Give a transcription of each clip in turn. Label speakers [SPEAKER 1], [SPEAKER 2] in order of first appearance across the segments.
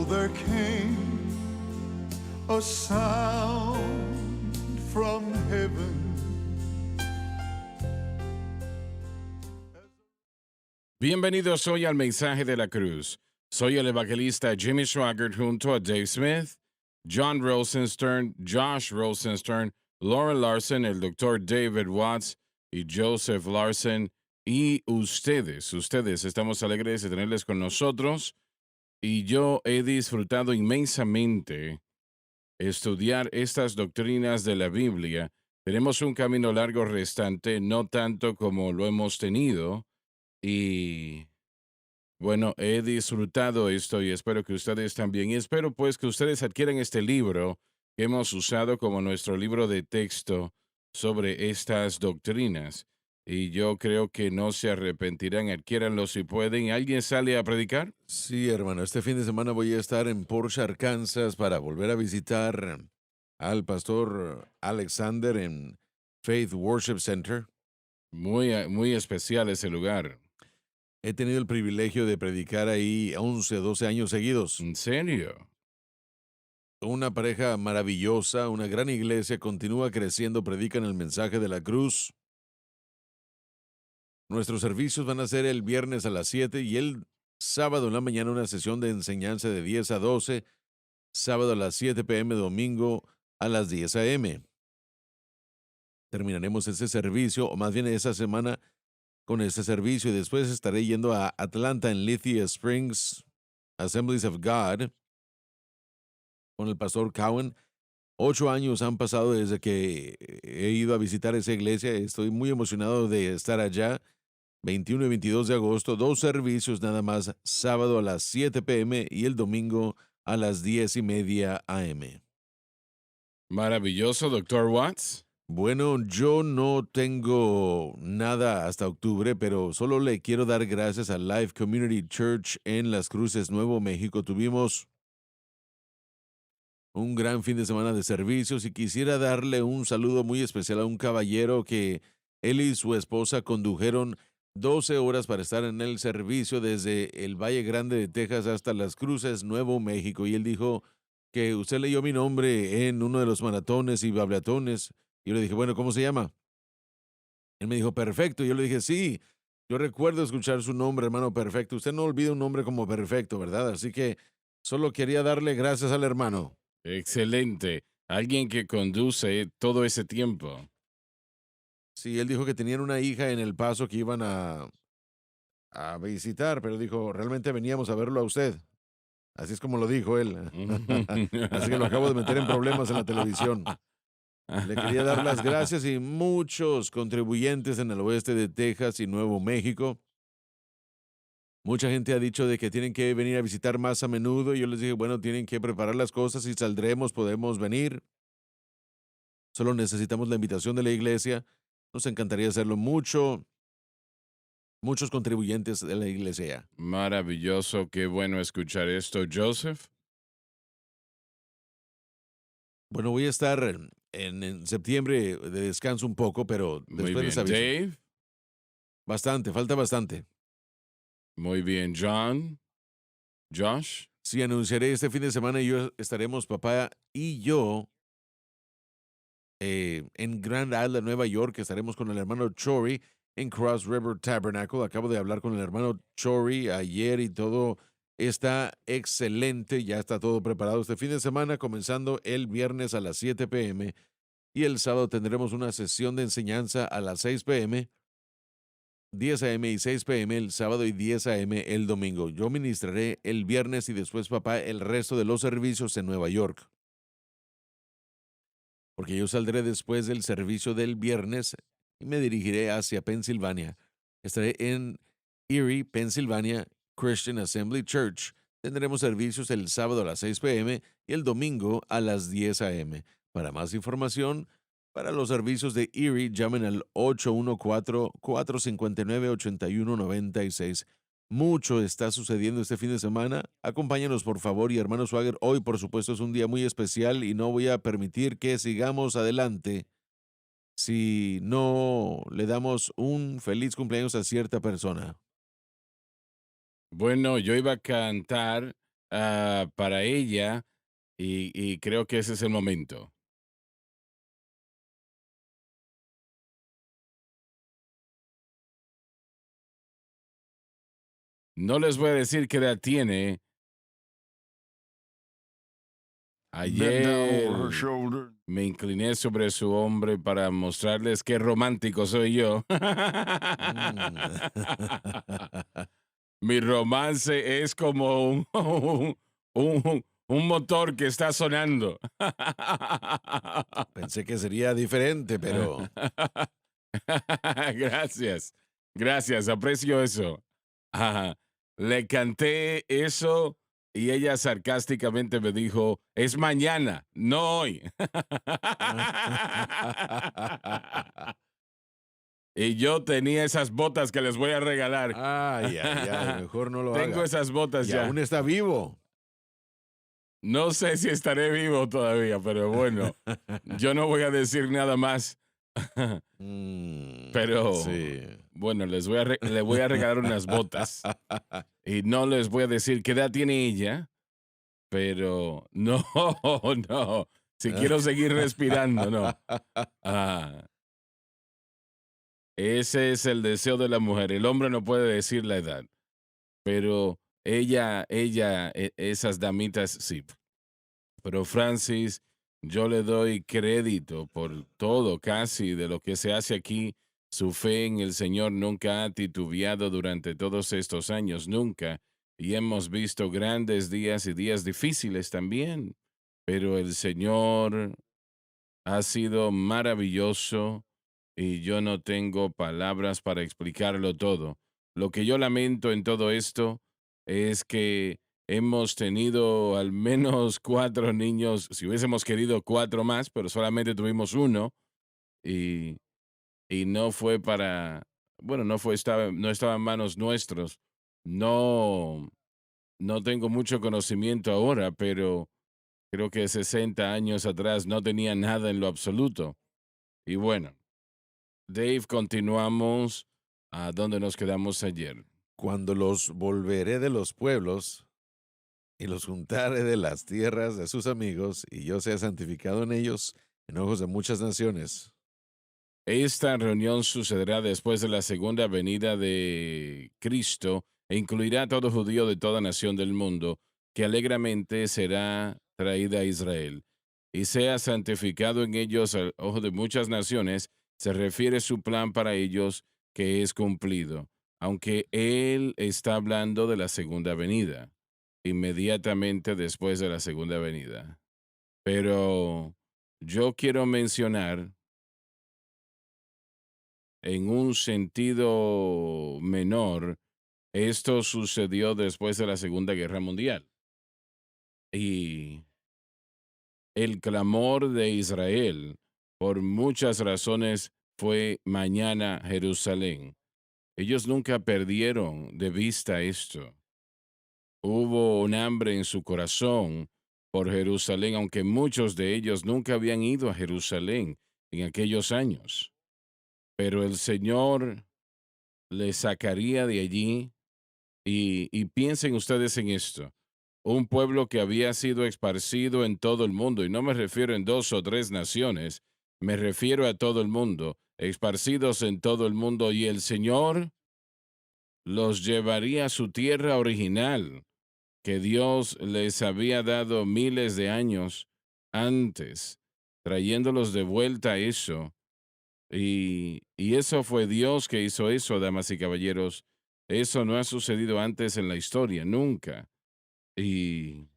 [SPEAKER 1] So there came a sound from heaven.
[SPEAKER 2] Bienvenidos hoy al Mensaje de la Cruz. Soy el evangelista Jimmy Swaggart junto a Dave Smith, John Rosenstern, Josh Rosenstern, Lauren Larson, el doctor David Watts y Joseph Larson. Y ustedes, estamos alegres de tenerles con nosotros. Y yo he disfrutado inmensamente estudiar estas doctrinas de la Biblia. Tenemos un camino largo restante, no tanto como lo hemos tenido. Y bueno, he disfrutado esto y espero que ustedes también. Y espero pues que ustedes adquieran este libro que hemos usado como nuestro libro de texto sobre estas doctrinas. Y yo creo que no se arrepentirán, adquiéranlo si pueden. ¿Alguien sale a predicar?
[SPEAKER 3] Sí, hermano, este fin de semana voy a estar en Porsche, Arkansas, para volver a visitar al pastor Alexander en Faith Worship Center.
[SPEAKER 2] Muy especial ese lugar.
[SPEAKER 3] He tenido el privilegio de predicar ahí 11, 12 años seguidos.
[SPEAKER 2] ¿En serio?
[SPEAKER 3] Una pareja maravillosa, una gran iglesia, continúa creciendo, predican el mensaje de la cruz. Nuestros servicios van a ser el viernes a las 7 y el sábado en la mañana una sesión de enseñanza de 10 a 12, sábado a las 7 p.m., domingo a las 10 a.m. Terminaremos ese servicio, o más bien esa semana, con ese servicio y después estaré yendo a Atlanta en Lithia Springs, Assemblies of God, con el pastor Cowan. 8 años han pasado desde que he ido a visitar esa iglesia. Estoy muy emocionado de estar allá. 21 y 22 de agosto, 2 servicios nada más, sábado a las 7 p.m. y el domingo a las 10:30 a.m.
[SPEAKER 2] Maravilloso, doctor Watts.
[SPEAKER 3] Bueno, yo no tengo nada hasta octubre, pero solo le quiero dar gracias a Life Community Church en Las Cruces, Nuevo México. Tuvimos un gran fin de semana de servicios y quisiera darle un saludo muy especial a un caballero que él y su esposa condujeron 12 horas para estar en el servicio desde el Valle Grande de Texas hasta Las Cruces, Nuevo México. Y él dijo que usted leyó mi nombre en uno de los maratones y bablatones. Y yo le dije, bueno, ¿cómo se llama? Él me dijo, Perfecto. Y yo le dije, sí, yo recuerdo escuchar su nombre, hermano Perfecto. Usted no olvida un nombre como Perfecto, ¿verdad? Así que solo quería darle gracias al hermano.
[SPEAKER 2] Excelente. Alguien que conduce todo ese tiempo.
[SPEAKER 3] Sí, él dijo que tenían una hija en El Paso que iban a visitar, pero dijo, realmente veníamos a verlo a usted. Así es como lo dijo él. Así que lo acabo de meter en problemas en la televisión. Le quería dar las gracias y muchos contribuyentes en el oeste de Texas y Nuevo México. Mucha gente ha dicho de que tienen que venir a visitar más a menudo. Y yo les dije, bueno, tienen que preparar las cosas y saldremos, podemos venir. Solo necesitamos la invitación de la iglesia. Nos encantaría hacerlo mucho. Muchos contribuyentes de la iglesia.
[SPEAKER 2] Maravilloso, qué bueno escuchar esto, Joseph.
[SPEAKER 3] Bueno, voy a estar en septiembre de descanso un poco, pero
[SPEAKER 2] Muy
[SPEAKER 3] después les
[SPEAKER 2] bien,
[SPEAKER 3] aviso.
[SPEAKER 2] Dave.
[SPEAKER 3] Bastante, falta bastante.
[SPEAKER 2] Muy bien, John. Josh.
[SPEAKER 3] Sí, anunciaré este fin de semana y yo estaremos, papá y yo, en Grand Island, Nueva York. Estaremos con el hermano Chory en Cross River Tabernacle. Acabo de hablar con el hermano Chory ayer y todo está excelente. Ya está todo preparado este fin de semana, comenzando el viernes a las 7 p.m. Y el sábado tendremos una sesión de enseñanza a las 6 p.m., 10 a.m. y 6 p.m. el sábado y 10 a.m. el domingo. Yo ministraré el viernes y después, papá, el resto de los servicios en Nueva York. Porque yo saldré después del servicio del viernes y me dirigiré hacia Pensilvania. Estaré en Erie, Pensilvania, Christian Assembly Church. Tendremos servicios el sábado a las 6 p.m. y el domingo a las 10 a.m. Para más información, para los servicios de Erie, llamen al 814-459-8196. Mucho está sucediendo este fin de semana. Acompáñanos, por favor, y hermano Swagger, hoy, por supuesto, es un día muy especial y no voy a permitir que sigamos adelante si no le damos un feliz cumpleaños a cierta persona.
[SPEAKER 2] Bueno, yo iba a cantar para ella y creo que ese es el momento. No les voy a decir qué edad tiene.
[SPEAKER 1] Bent down over her
[SPEAKER 2] Ayer
[SPEAKER 1] shoulder.
[SPEAKER 2] me incliné sobre su hombre para mostrarles qué romántico soy yo.
[SPEAKER 3] Mm.
[SPEAKER 2] Mi romance es como un motor que está sonando.
[SPEAKER 3] Pensé que sería diferente, pero
[SPEAKER 2] Gracias, gracias, aprecio eso. Ajá. Le canté eso y ella sarcásticamente me dijo, es mañana, no hoy. Y yo tenía esas botas que les voy a regalar.
[SPEAKER 3] ay, ay, ay, mejor no lo
[SPEAKER 2] Tengo
[SPEAKER 3] haga.
[SPEAKER 2] esas botas
[SPEAKER 3] Y
[SPEAKER 2] ya.
[SPEAKER 3] aún está vivo.
[SPEAKER 2] No sé si estaré vivo todavía, pero bueno, yo no voy a decir nada más. Pero
[SPEAKER 3] Sí.
[SPEAKER 2] bueno, le voy a regalar unas botas. Y no les voy a decir qué edad tiene ella, pero no, no. Si quiero seguir respirando, no. Ah, ese es el deseo de la mujer. El hombre no puede decir la edad, pero esas damitas sí. Pero Francis, yo le doy crédito por todo, casi, de lo que se hace aquí. Su fe en el Señor nunca ha titubeado durante todos estos años, nunca. Y hemos visto grandes días y días difíciles también. Pero el Señor ha sido maravilloso y yo no tengo palabras para explicarlo todo. Lo que yo lamento en todo esto es que hemos tenido al menos 4 niños, si hubiésemos querido 4 más, pero solamente tuvimos uno y, y no fue para, bueno, no estaba en manos nuestros. No, no tengo mucho conocimiento ahora, pero creo que 60 años atrás no tenía nada en lo absoluto. Y bueno, Dave, continuamos a donde nos quedamos ayer.
[SPEAKER 3] Cuando los volveré de los pueblos y los juntaré de las tierras de sus amigos, y yo sea santificado en ellos, en ojos de muchas naciones.
[SPEAKER 2] Esta reunión sucederá después de la segunda venida de Cristo e incluirá a todo judío de toda nación del mundo, que alegremente será traída a Israel, y sea santificado en ellos al ojo de muchas naciones, se refiere su plan para ellos que es cumplido, aunque él está hablando de la segunda venida, inmediatamente después de la segunda venida. Pero yo quiero mencionar en un sentido menor, esto sucedió después de la Segunda Guerra Mundial. Y el clamor de Israel, por muchas razones, fue mañana Jerusalén. Ellos nunca perdieron de vista esto. Hubo un hambre en su corazón por Jerusalén, aunque muchos de ellos nunca habían ido a Jerusalén en aquellos años. Pero el Señor le sacaría de allí y piensen ustedes en esto. Un pueblo que había sido esparcido en todo el mundo, y no me refiero en 2 o 3 naciones, me refiero a todo el mundo, esparcidos en todo el mundo, y el Señor los llevaría a su tierra original, que Dios les había dado miles de años antes, trayéndolos de vuelta a eso. Y eso fue Dios que hizo eso, damas y caballeros. Eso no ha sucedido antes en la historia, nunca. Y,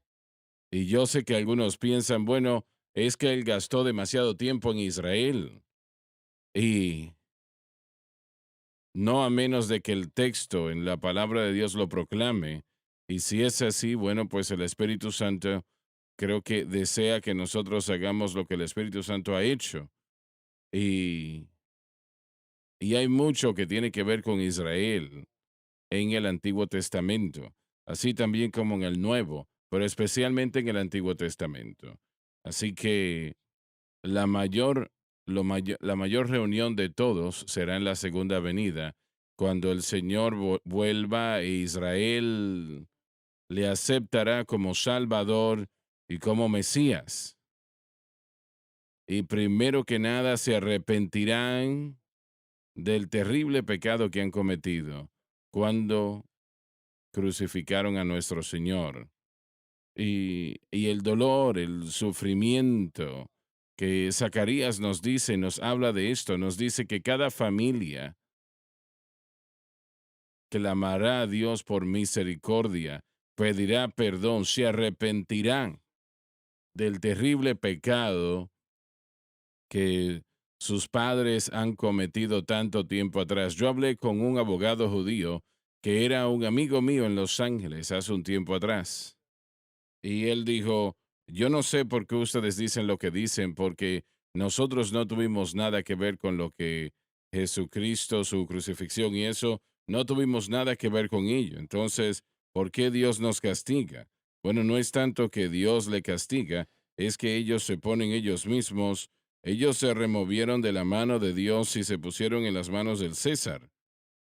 [SPEAKER 2] y yo sé que algunos piensan, bueno, es que él gastó demasiado tiempo en Israel. Y no a menos de que el texto en la palabra de Dios lo proclame. Y si es así, bueno, pues el Espíritu Santo creo que desea que nosotros hagamos lo que el Espíritu Santo ha hecho. Y, y hay mucho que tiene que ver con Israel en el Antiguo Testamento, así también como en el Nuevo, pero especialmente en el Antiguo Testamento. Así que la mayor, la mayor reunión de todos será en la segunda venida, cuando el Señor vuelva e Israel le aceptará como Salvador y como Mesías. Y primero que nada se arrepentirán del terrible pecado que han cometido cuando crucificaron a nuestro Señor. Y el dolor, el sufrimiento que Zacarías nos dice, nos habla de esto, nos dice que cada familia clamará a Dios por misericordia, pedirá perdón, se arrepentirán del terrible pecado que sus padres han cometido tanto tiempo atrás. Yo hablé con un abogado judío que era un amigo mío en Los Ángeles hace un tiempo atrás. Y él dijo, yo no sé por qué ustedes dicen lo que dicen, porque nosotros no tuvimos nada que ver con lo que Jesucristo, su crucifixión y eso, no tuvimos nada que ver con ello. Entonces, ¿por qué Dios nos castiga? Bueno, no es tanto que Dios le castiga, es que ellos se ponen ellos mismos, ellos se removieron de la mano de Dios y se pusieron en las manos del César.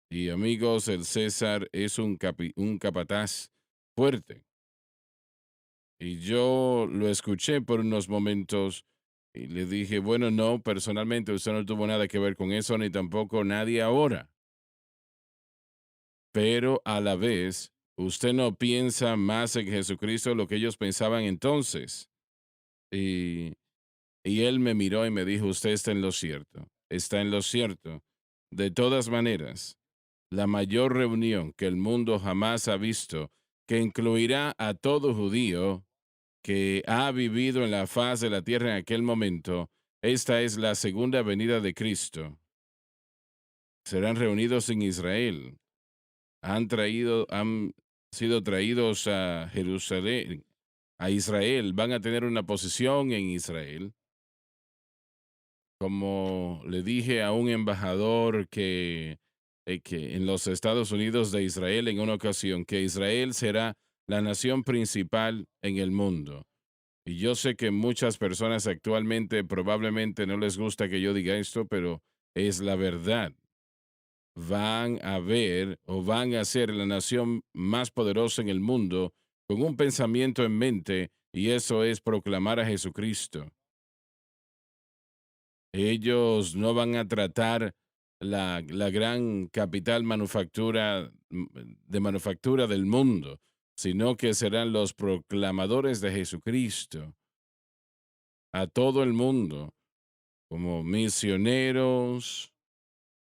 [SPEAKER 2] Y amigos, el César es un capataz fuerte. Y yo lo escuché por unos momentos y le dije, bueno, no, personalmente usted no tuvo nada que ver con eso, ni tampoco nadie ahora. Pero a la vez, usted no piensa más en Jesucristo de lo que ellos pensaban entonces. Y, y él me miró y me dijo, usted está en lo cierto, está en lo cierto. De todas maneras, la mayor reunión que el mundo jamás ha visto, que incluirá a todo judío, que ha vivido en la faz de la tierra en aquel momento, esta es la segunda venida de Cristo. Serán reunidos en Israel. Han sido traídos a Jerusalén, a Israel. Van a tener una posición en Israel. Como le dije a un embajador que en los Estados Unidos de Israel en una ocasión, que Israel será la nación principal en el mundo. Y yo sé que muchas personas actualmente probablemente no les gusta que yo diga esto, pero es la verdad. Van a ver o van a ser la nación más poderosa en el mundo con un pensamiento en mente y eso es proclamar a Jesucristo. Ellos no van a tratar la gran capital de manufactura del mundo, sino que serán los proclamadores de Jesucristo a todo el mundo, como misioneros,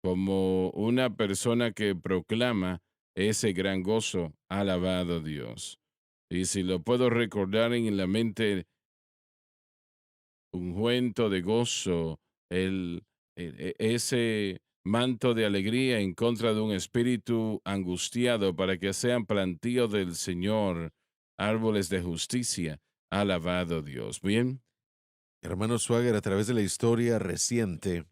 [SPEAKER 2] como una persona que proclama ese gran gozo, alabado Dios. Y si lo puedo recordar en la mente, ungüento de gozo, ese manto de alegría en contra de un espíritu angustiado para que sean plantío del Señor, árboles de justicia, alabado Dios. Bien.
[SPEAKER 3] Hermano Swagger, a través de la historia reciente,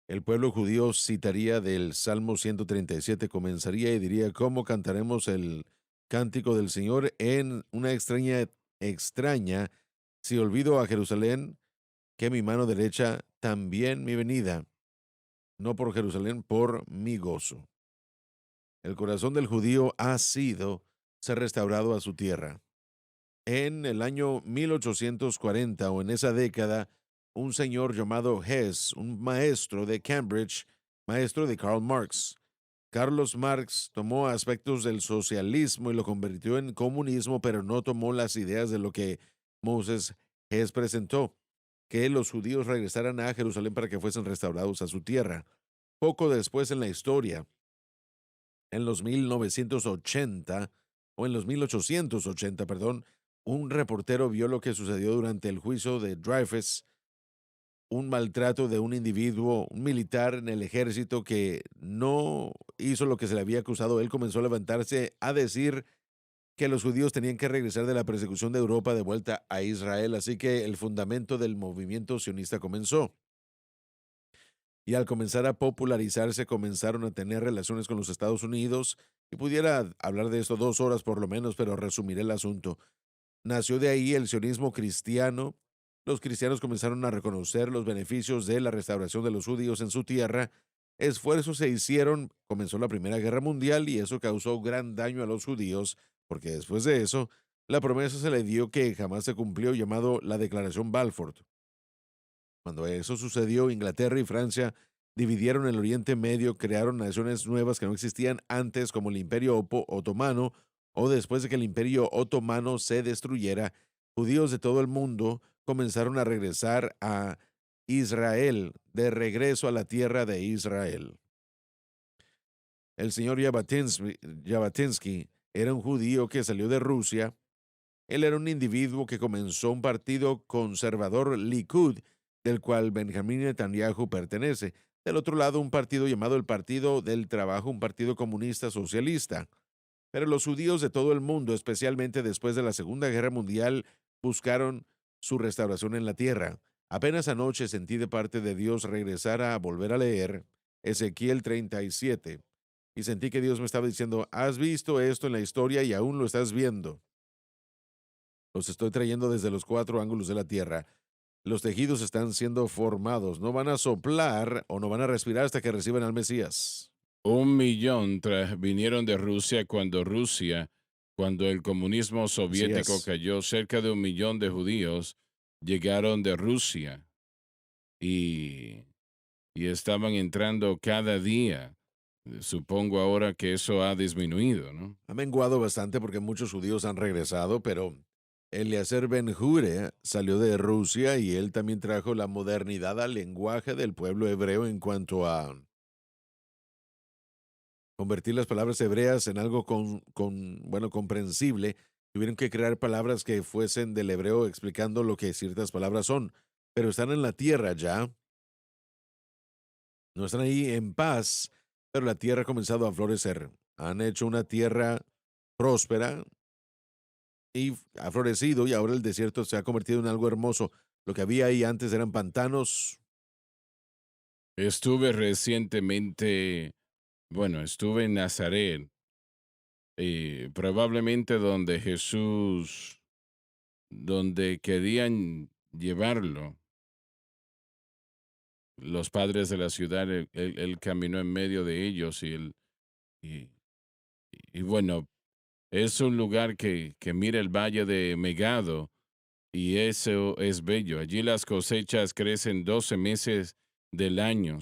[SPEAKER 3] el pueblo judío citaría del Salmo 137, comenzaría y diría, ¿cómo cantaremos el cántico del Señor en una extraña, si olvido a Jerusalén, que mi mano derecha también mi venida, no por Jerusalén, por mi gozo? El corazón del judío ha sido ser restaurado a su tierra. En el año 1840 o en esa década, un señor llamado Hess, un maestro de Cambridge, maestro de Karl Marx. Carlos Marx tomó aspectos del socialismo y lo convirtió en comunismo, pero no tomó las ideas de lo que Moses Hess presentó, que los judíos regresaran a Jerusalén para que fuesen restaurados a su tierra. Poco después en la historia, en los 1980, o en los 1880, perdón, un reportero vio lo que sucedió durante el juicio de Dreyfus, un maltrato de un individuo, un militar en el ejército que no hizo lo que se le había acusado. Él comenzó a levantarse a decir que los judíos tenían que regresar de la persecución de Europa de vuelta a Israel, así que el fundamento del movimiento sionista comenzó. Y al comenzar a popularizarse, comenzaron a tener relaciones con los Estados Unidos, y pudiera hablar de esto 2 horas por lo menos, pero resumiré el asunto. Nació de ahí el sionismo cristiano. Los cristianos comenzaron a reconocer los beneficios de la restauración de los judíos en su tierra. Esfuerzos se hicieron, comenzó la Primera Guerra Mundial y eso causó gran daño a los judíos, porque después de eso, la promesa se le dio que jamás se cumplió, llamado la Declaración Balfour. Cuando eso sucedió, Inglaterra y Francia dividieron el Oriente Medio, crearon naciones nuevas que no existían antes, como el Imperio Otomano, o después de que el Imperio Otomano se destruyera, judíos de todo el mundo comenzaron a regresar a Israel, de regreso a la tierra de Israel. El señor Yabatinsky era un judío que salió de Rusia. Él era un individuo que comenzó un partido conservador Likud, del cual Benjamín Netanyahu pertenece. Del otro lado, un partido llamado el Partido del Trabajo, un partido comunista socialista. Pero los judíos de todo el mundo, especialmente después de la Segunda Guerra Mundial, buscaron su restauración en la tierra. Apenas anoche sentí de parte de Dios regresar a volver a leer Ezequiel 37 y sentí que Dios me estaba diciendo, has visto esto en la historia y aún lo estás viendo. Los estoy trayendo desde los 4 ángulos de la tierra. Los tejidos están siendo formados. No van a soplar o no van a respirar hasta que reciban al Mesías.
[SPEAKER 2] 1 millón vinieron de cuando el comunismo
[SPEAKER 3] Así
[SPEAKER 2] soviético
[SPEAKER 3] es.
[SPEAKER 2] cayó, cerca de 1 millón de judíos llegaron de Rusia y, y estaban entrando cada día. Supongo ahora que eso ha disminuido, ¿no?
[SPEAKER 3] Ha menguado bastante porque muchos judíos han regresado, pero Eliezer Ben-Hure salió de Rusia y él también trajo la modernidad al lenguaje del pueblo hebreo en cuanto a convertir las palabras hebreas en algo bueno, comprensible. Tuvieron que crear palabras que fuesen del hebreo explicando lo que ciertas palabras son, pero están en la tierra ya, no están ahí en paz, pero la tierra ha comenzado a florecer. Han hecho una tierra próspera y ha florecido y ahora el desierto se ha convertido en algo hermoso. Lo que había ahí antes eran pantanos.
[SPEAKER 2] Estuve recientemente, bueno, estuve en Nazaret, probablemente donde querían llevarlo los padres de la ciudad, él caminó en medio de ellos y, y bueno, es un lugar que mira el valle de Megado y eso es bello. Allí las cosechas crecen 12 meses del año.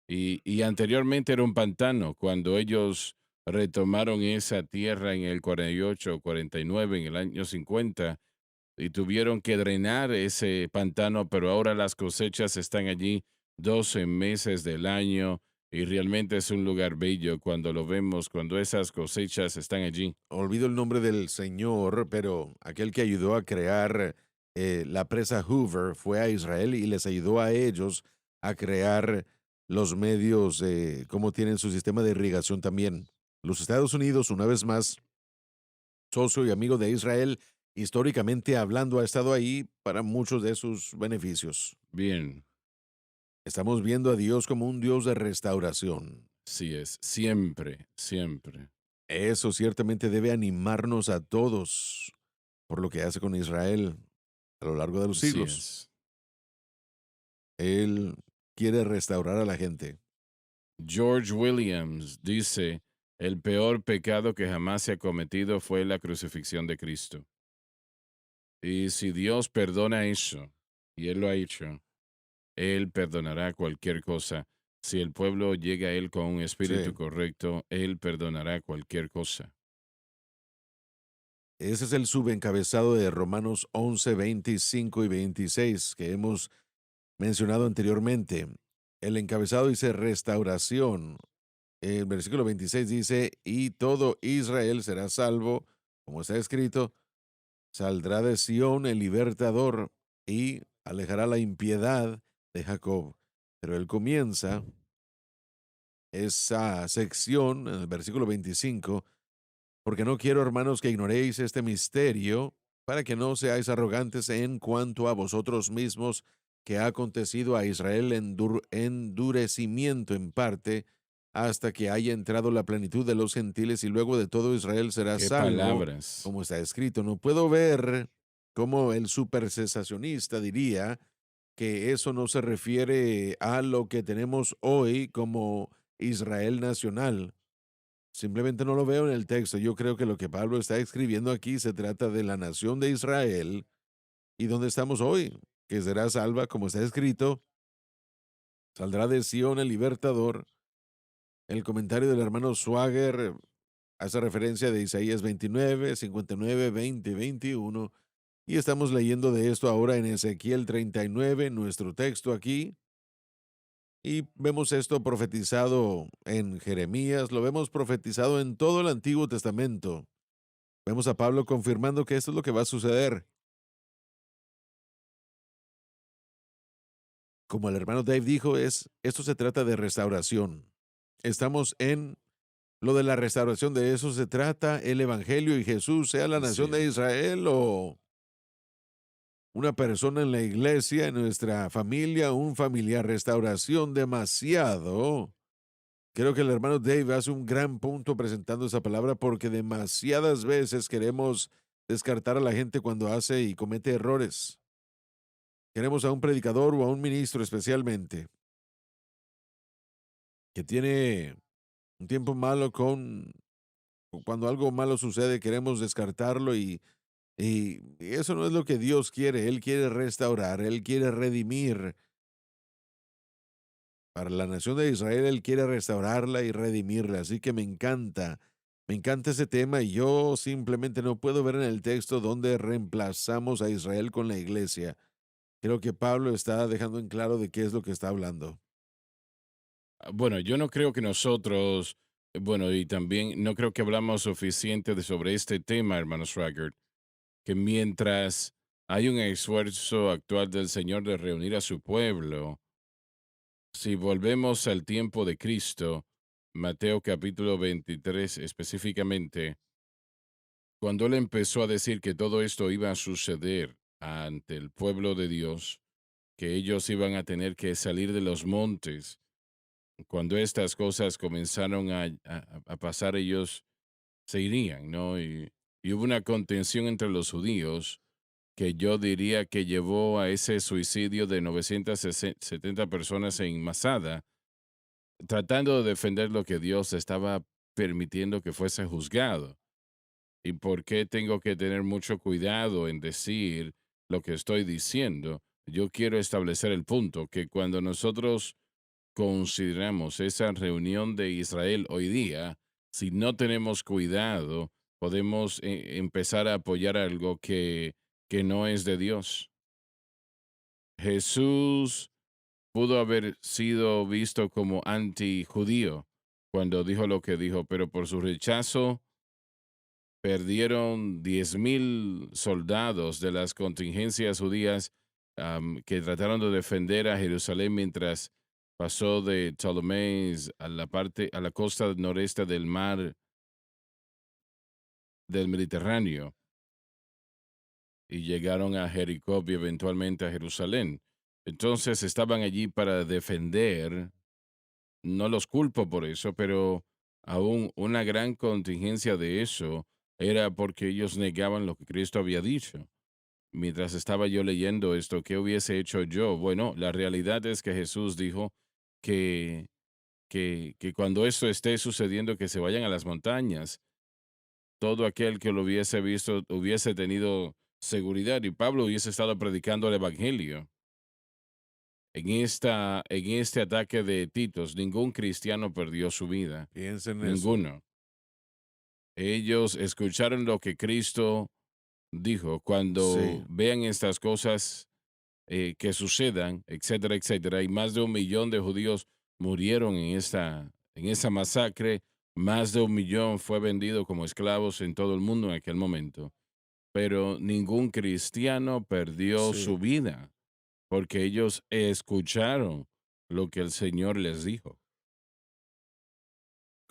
[SPEAKER 2] Y anteriormente era un pantano. Cuando ellos retomaron esa tierra en el 48, 49, en el año 50, y tuvieron que drenar ese pantano, pero ahora las cosechas están allí 12 meses del año y realmente es un lugar bello cuando lo vemos, cuando esas cosechas están allí.
[SPEAKER 3] Olvido el nombre del señor, pero aquel que ayudó a crear la presa Hoover fue a Israel y les ayudó a ellos a crear los medios, cómo tienen su sistema de irrigación también. Los Estados Unidos, una vez más, socio y amigo de Israel, históricamente hablando, ha estado ahí para muchos de sus beneficios.
[SPEAKER 2] Bien,
[SPEAKER 3] Estamos viendo a Dios como un Dios de restauración.
[SPEAKER 2] sí es, siempre, siempre.
[SPEAKER 3] Eso ciertamente debe animarnos a todos por lo que hace con Israel a lo largo de los
[SPEAKER 2] Así
[SPEAKER 3] siglos.
[SPEAKER 2] es.
[SPEAKER 3] Él quiere restaurar a la gente.
[SPEAKER 2] George Williams dice, el peor pecado que jamás se ha cometido fue la crucifixión de Cristo. Y si Dios perdona eso, y Él lo ha hecho, Él perdonará cualquier cosa. Si el pueblo llega a Él con un espíritu
[SPEAKER 3] Sí,
[SPEAKER 2] correcto, Él perdonará cualquier cosa.
[SPEAKER 3] ese es el subencabezado de Romanos 11, 25 y 26 que hemos mencionado anteriormente. El encabezado dice restauración. El versículo 26 dice, y todo Israel será salvo, como está escrito, saldrá de Sión el libertador y alejará la impiedad de Jacob. Pero él comienza esa sección en el versículo 25, porque no quiero, hermanos, que ignoréis este misterio, para que no seáis arrogantes en cuanto a vosotros mismos, que ha acontecido a Israel endurecimiento en parte, hasta que haya entrado la plenitud de los gentiles, y luego de todo Israel será
[SPEAKER 2] ¿Qué
[SPEAKER 3] salvo,
[SPEAKER 2] palabras?
[SPEAKER 3] como está escrito. No puedo ver cómo el supercesacionista diría que eso no se refiere a lo que tenemos hoy como Israel nacional. Simplemente no lo veo en el texto. Yo creo que lo que Pablo está escribiendo aquí se trata de la nación de Israel y donde estamos hoy, que será salva, como está escrito, saldrá de Sión el libertador. El comentario del hermano Swagger hace referencia de Isaías 29, 59, 20, 21. Y estamos leyendo de esto ahora en Ezequiel 39, nuestro texto aquí. Y vemos esto profetizado en Jeremías, lo vemos profetizado en todo el Antiguo Testamento. Vemos a Pablo confirmando que esto es lo que va a suceder. Como el hermano Dave dijo, esto se trata de restauración. Estamos en lo de la restauración, de eso se trata el Evangelio y Jesús, sea la
[SPEAKER 2] Así
[SPEAKER 3] nación de
[SPEAKER 2] es.
[SPEAKER 3] Israel o una persona en la iglesia, en nuestra familia, un familiar. Restauración demasiado. Creo que el hermano Dave hace un gran punto presentando esa palabra porque demasiadas veces queremos descartar a la gente cuando hace y comete errores. Queremos a un predicador o a un ministro especialmente que tiene un tiempo malo cuando algo malo sucede, queremos descartarlo y eso no es lo que Dios quiere. Él quiere restaurar, Él quiere redimir. Para la nación de Israel, Él quiere restaurarla y redimirla. Así que me encanta ese tema y yo simplemente no puedo ver en el texto donde reemplazamos a Israel con la iglesia. Creo que Pablo está dejando en claro de qué es lo que está hablando.
[SPEAKER 2] Bueno, yo no creo que nosotros, bueno, y también no creo que hablamos suficiente sobre este tema, hermano Schrager, que mientras hay un esfuerzo actual del Señor de reunir a su pueblo, si volvemos al tiempo de Cristo, Mateo capítulo 23 específicamente, cuando él empezó a decir que todo esto iba a suceder ante el pueblo de Dios, que ellos iban a tener que salir de los montes, cuando estas cosas comenzaron a pasar, ellos se irían, ¿no? Y hubo una contención entre los judíos que yo diría que llevó a ese suicidio de 970 personas en Masada, tratando de defender lo que Dios estaba permitiendo que fuese juzgado. ¿Y por qué tengo que tener mucho cuidado en decir lo que estoy diciendo? Yo quiero establecer el punto que cuando nosotros consideramos esa reunión de Israel hoy día, si no tenemos cuidado, podemos empezar a apoyar algo que no es de Dios. Jesús pudo haber sido visto como antijudío cuando dijo lo que dijo, pero por su rechazo perdieron 10,000 soldados de las contingencias judías que trataron de defender a Jerusalén mientras pasó de Ptolemais a la parte, a la costa noreste del mar del Mediterráneo y llegaron a Jericó y eventualmente a Jerusalén. Entonces estaban allí para defender, no los culpo por eso, pero aún una gran contingencia de eso era porque ellos negaban lo que Cristo había dicho. Mientras estaba yo leyendo esto, ¿qué hubiese hecho yo? Bueno, la realidad es que Jesús dijo que, que cuando esto esté sucediendo, que se vayan a las montañas. Todo aquel que lo hubiese visto hubiese tenido seguridad y Pablo hubiese estado predicando el Evangelio. En este ataque de Titos, ningún cristiano perdió su vida.
[SPEAKER 3] Piensen en eso.
[SPEAKER 2] Ninguno. Ellos escucharon lo que Cristo dijo. Cuando
[SPEAKER 3] Sí,
[SPEAKER 2] vean estas cosas que sucedan, etcétera, etcétera, y más de 1 millón de judíos murieron en esa masacre. Más de 1 millón fue vendido como esclavos en todo el mundo en aquel momento. Pero ningún cristiano perdió
[SPEAKER 3] sí,
[SPEAKER 2] su vida porque ellos escucharon lo que el Señor les dijo.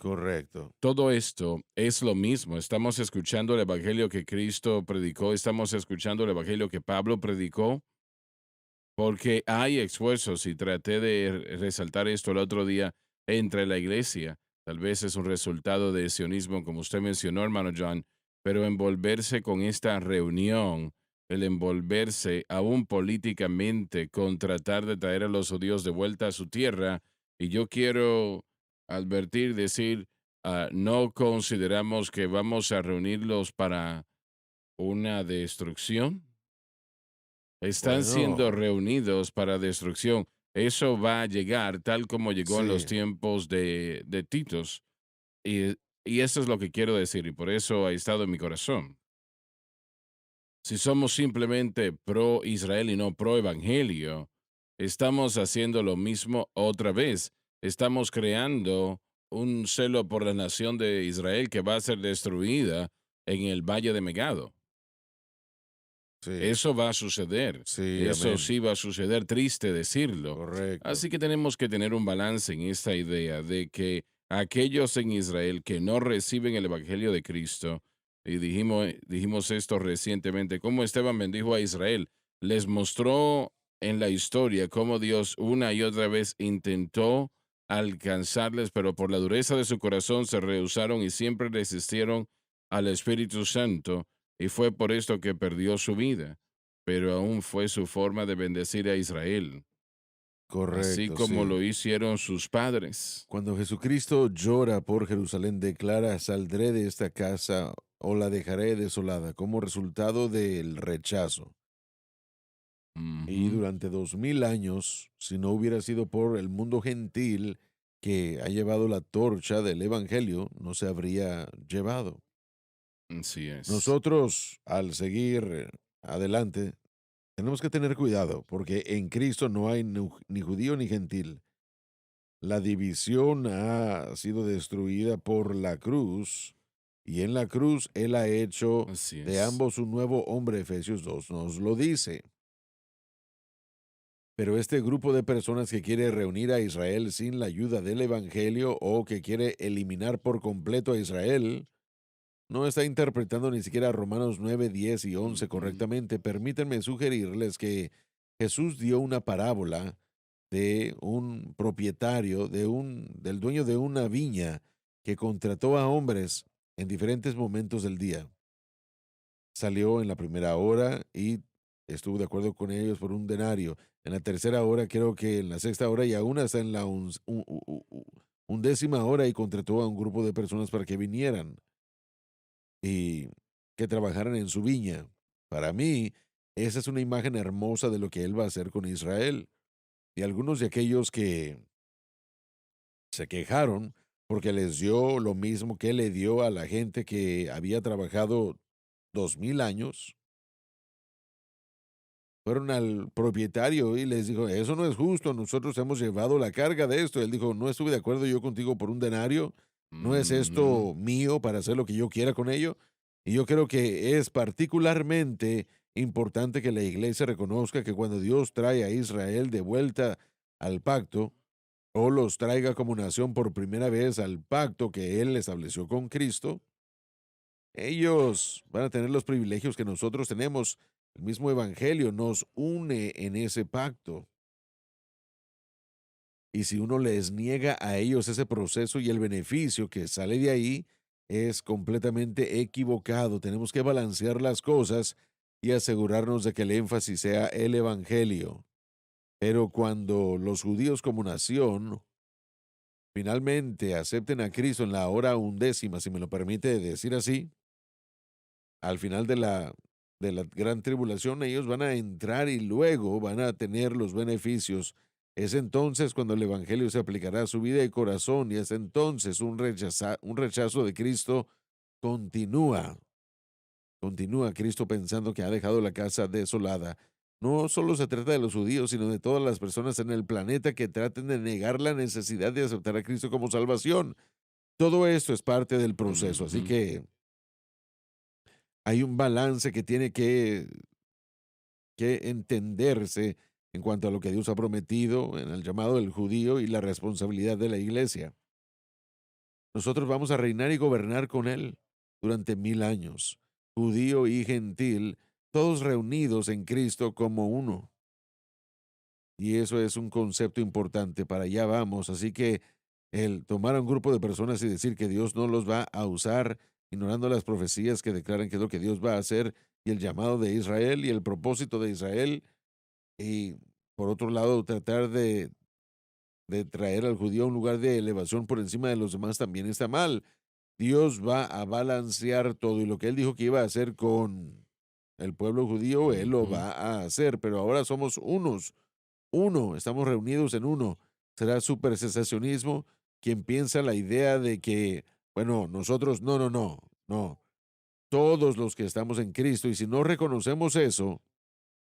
[SPEAKER 3] correcto.
[SPEAKER 2] Todo esto es lo mismo. Estamos escuchando el evangelio que Cristo predicó, estamos escuchando el evangelio que Pablo predicó, porque hay esfuerzos, y traté de resaltar esto el otro día, entre la iglesia. Tal vez es un resultado de sionismo, como usted mencionó, hermano John, pero envolverse con esta reunión, el envolverse aún políticamente con tratar de traer a los judíos de vuelta a su tierra, y yo quiero advertir, decir, ¿No consideramos que vamos a reunirlos para una destrucción? Están siendo
[SPEAKER 3] Bueno,
[SPEAKER 2] reunidos para destrucción. Eso va a llegar tal como llegó en los
[SPEAKER 3] sí,
[SPEAKER 2] tiempos de Titos. Y, y eso es lo que quiero decir, y por eso ha estado en mi corazón. Si somos simplemente pro Israel y no pro Evangelio, estamos haciendo lo mismo otra vez. Estamos creando un celo por la nación de Israel que va a ser destruida en el Valle de Megado.
[SPEAKER 3] sí,
[SPEAKER 2] Eso va a suceder.
[SPEAKER 3] sí,
[SPEAKER 2] Eso
[SPEAKER 3] amén.
[SPEAKER 2] sí va a suceder, triste decirlo.
[SPEAKER 3] Correcto.
[SPEAKER 2] Así que tenemos que tener un balance en esta idea de que aquellos en Israel que no reciben el Evangelio de Cristo, y dijimos esto recientemente, como Esteban bendijo a Israel, les mostró en la historia cómo Dios una y otra vez intentó alcanzarles, pero por la dureza de su corazón se rehusaron y siempre resistieron al Espíritu Santo y fue por esto que perdió su vida, pero aún fue su forma de bendecir a Israel, así
[SPEAKER 3] Correcto,
[SPEAKER 2] como
[SPEAKER 3] sí.
[SPEAKER 2] lo hicieron sus padres.
[SPEAKER 3] Cuando Jesucristo llora por Jerusalén, declara, saldré de esta casa o la dejaré desolada como resultado del rechazo. Y
[SPEAKER 2] Ujú.
[SPEAKER 3] durante 2000 años, si no hubiera sido por el mundo gentil que ha llevado la torcha del Evangelio, no se habría llevado.
[SPEAKER 2] Así es.
[SPEAKER 3] Nosotros, al seguir adelante, tenemos que tener cuidado, porque en Cristo no hay ni judío ni gentil. La división ha sido destruida por la cruz, y en la cruz Él ha hecho
[SPEAKER 2] Así
[SPEAKER 3] de
[SPEAKER 2] es.
[SPEAKER 3] ambos un nuevo hombre, Efesios 2 nos lo dice. Pero este grupo de personas que quiere reunir a Israel sin la ayuda del Evangelio o que quiere eliminar por completo a Israel, no está interpretando ni siquiera Romanos 9, 10 y 11
[SPEAKER 2] Ujú.
[SPEAKER 3] correctamente. Permítanme sugerirles que Jesús dio una parábola de un propietario, del dueño de una viña que contrató a hombres en diferentes momentos del día. Salió en la primera hora y estuvo de acuerdo con ellos por un denario. En la tercera hora, creo que en la sexta hora y aún hasta en la undécima hora y contrató a un grupo de personas para que vinieran y que trabajaran en su viña. Para mí, esa es una imagen hermosa de lo que él va a hacer con Israel. Y algunos de aquellos que se quejaron porque les dio lo mismo que le dio a la gente que había trabajado 2000 años, fueron al propietario y les dijo, eso no es justo, nosotros hemos llevado la carga de esto. Él dijo, no estuve de acuerdo yo contigo por un denario, no es
[SPEAKER 2] Ujú.
[SPEAKER 3] esto mío para hacer lo que yo quiera con ello. Y yo creo que es particularmente importante que la iglesia reconozca que cuando Dios trae a Israel de vuelta al pacto, o los traiga como nación por primera vez al pacto que Él estableció con Cristo, ellos van a tener los privilegios que nosotros tenemos. El mismo Evangelio nos une en ese pacto. Y si uno les niega a ellos ese proceso y el beneficio que sale de ahí, es completamente equivocado. Tenemos que balancear las cosas y asegurarnos de que el énfasis sea el Evangelio. Pero cuando los judíos como nación finalmente acepten a Cristo en la hora undécima, si me lo permite decir así, al final de la gran tribulación, ellos van a entrar y luego van a tener los beneficios. Es entonces cuando el Evangelio se aplicará a su vida y corazón, y es entonces un rechazo de Cristo continúa. Continúa Cristo pensando que ha dejado la casa desolada. No solo se trata de los judíos, sino de todas las personas en el planeta que traten de negar la necesidad de aceptar a Cristo como salvación. Todo esto es parte del proceso, así
[SPEAKER 2] Ujú.
[SPEAKER 3] que hay un balance que tiene que entenderse en cuanto a lo que Dios ha prometido en el llamado del judío y la responsabilidad de la iglesia. Nosotros vamos a reinar y gobernar con Él durante 1000 años, judío y gentil, todos reunidos en Cristo como uno. Y eso es un concepto importante, para allá vamos. Así que el tomar a un grupo de personas y decir que Dios no los va a usar, ignorando las profecías que declaran que es lo que Dios va a hacer y el llamado de Israel y el propósito de Israel, y por otro lado tratar de traer al judío a un lugar de elevación por encima de los demás también está mal. Dios va a balancear todo y lo que él dijo que iba a hacer con el pueblo judío, él lo
[SPEAKER 2] Ujú.
[SPEAKER 3] va a hacer, pero ahora somos uno, estamos reunidos en uno. Será super sensacionismo quien piensa la idea de que, bueno, nosotros, no. Todos los que estamos en Cristo, y si no reconocemos eso,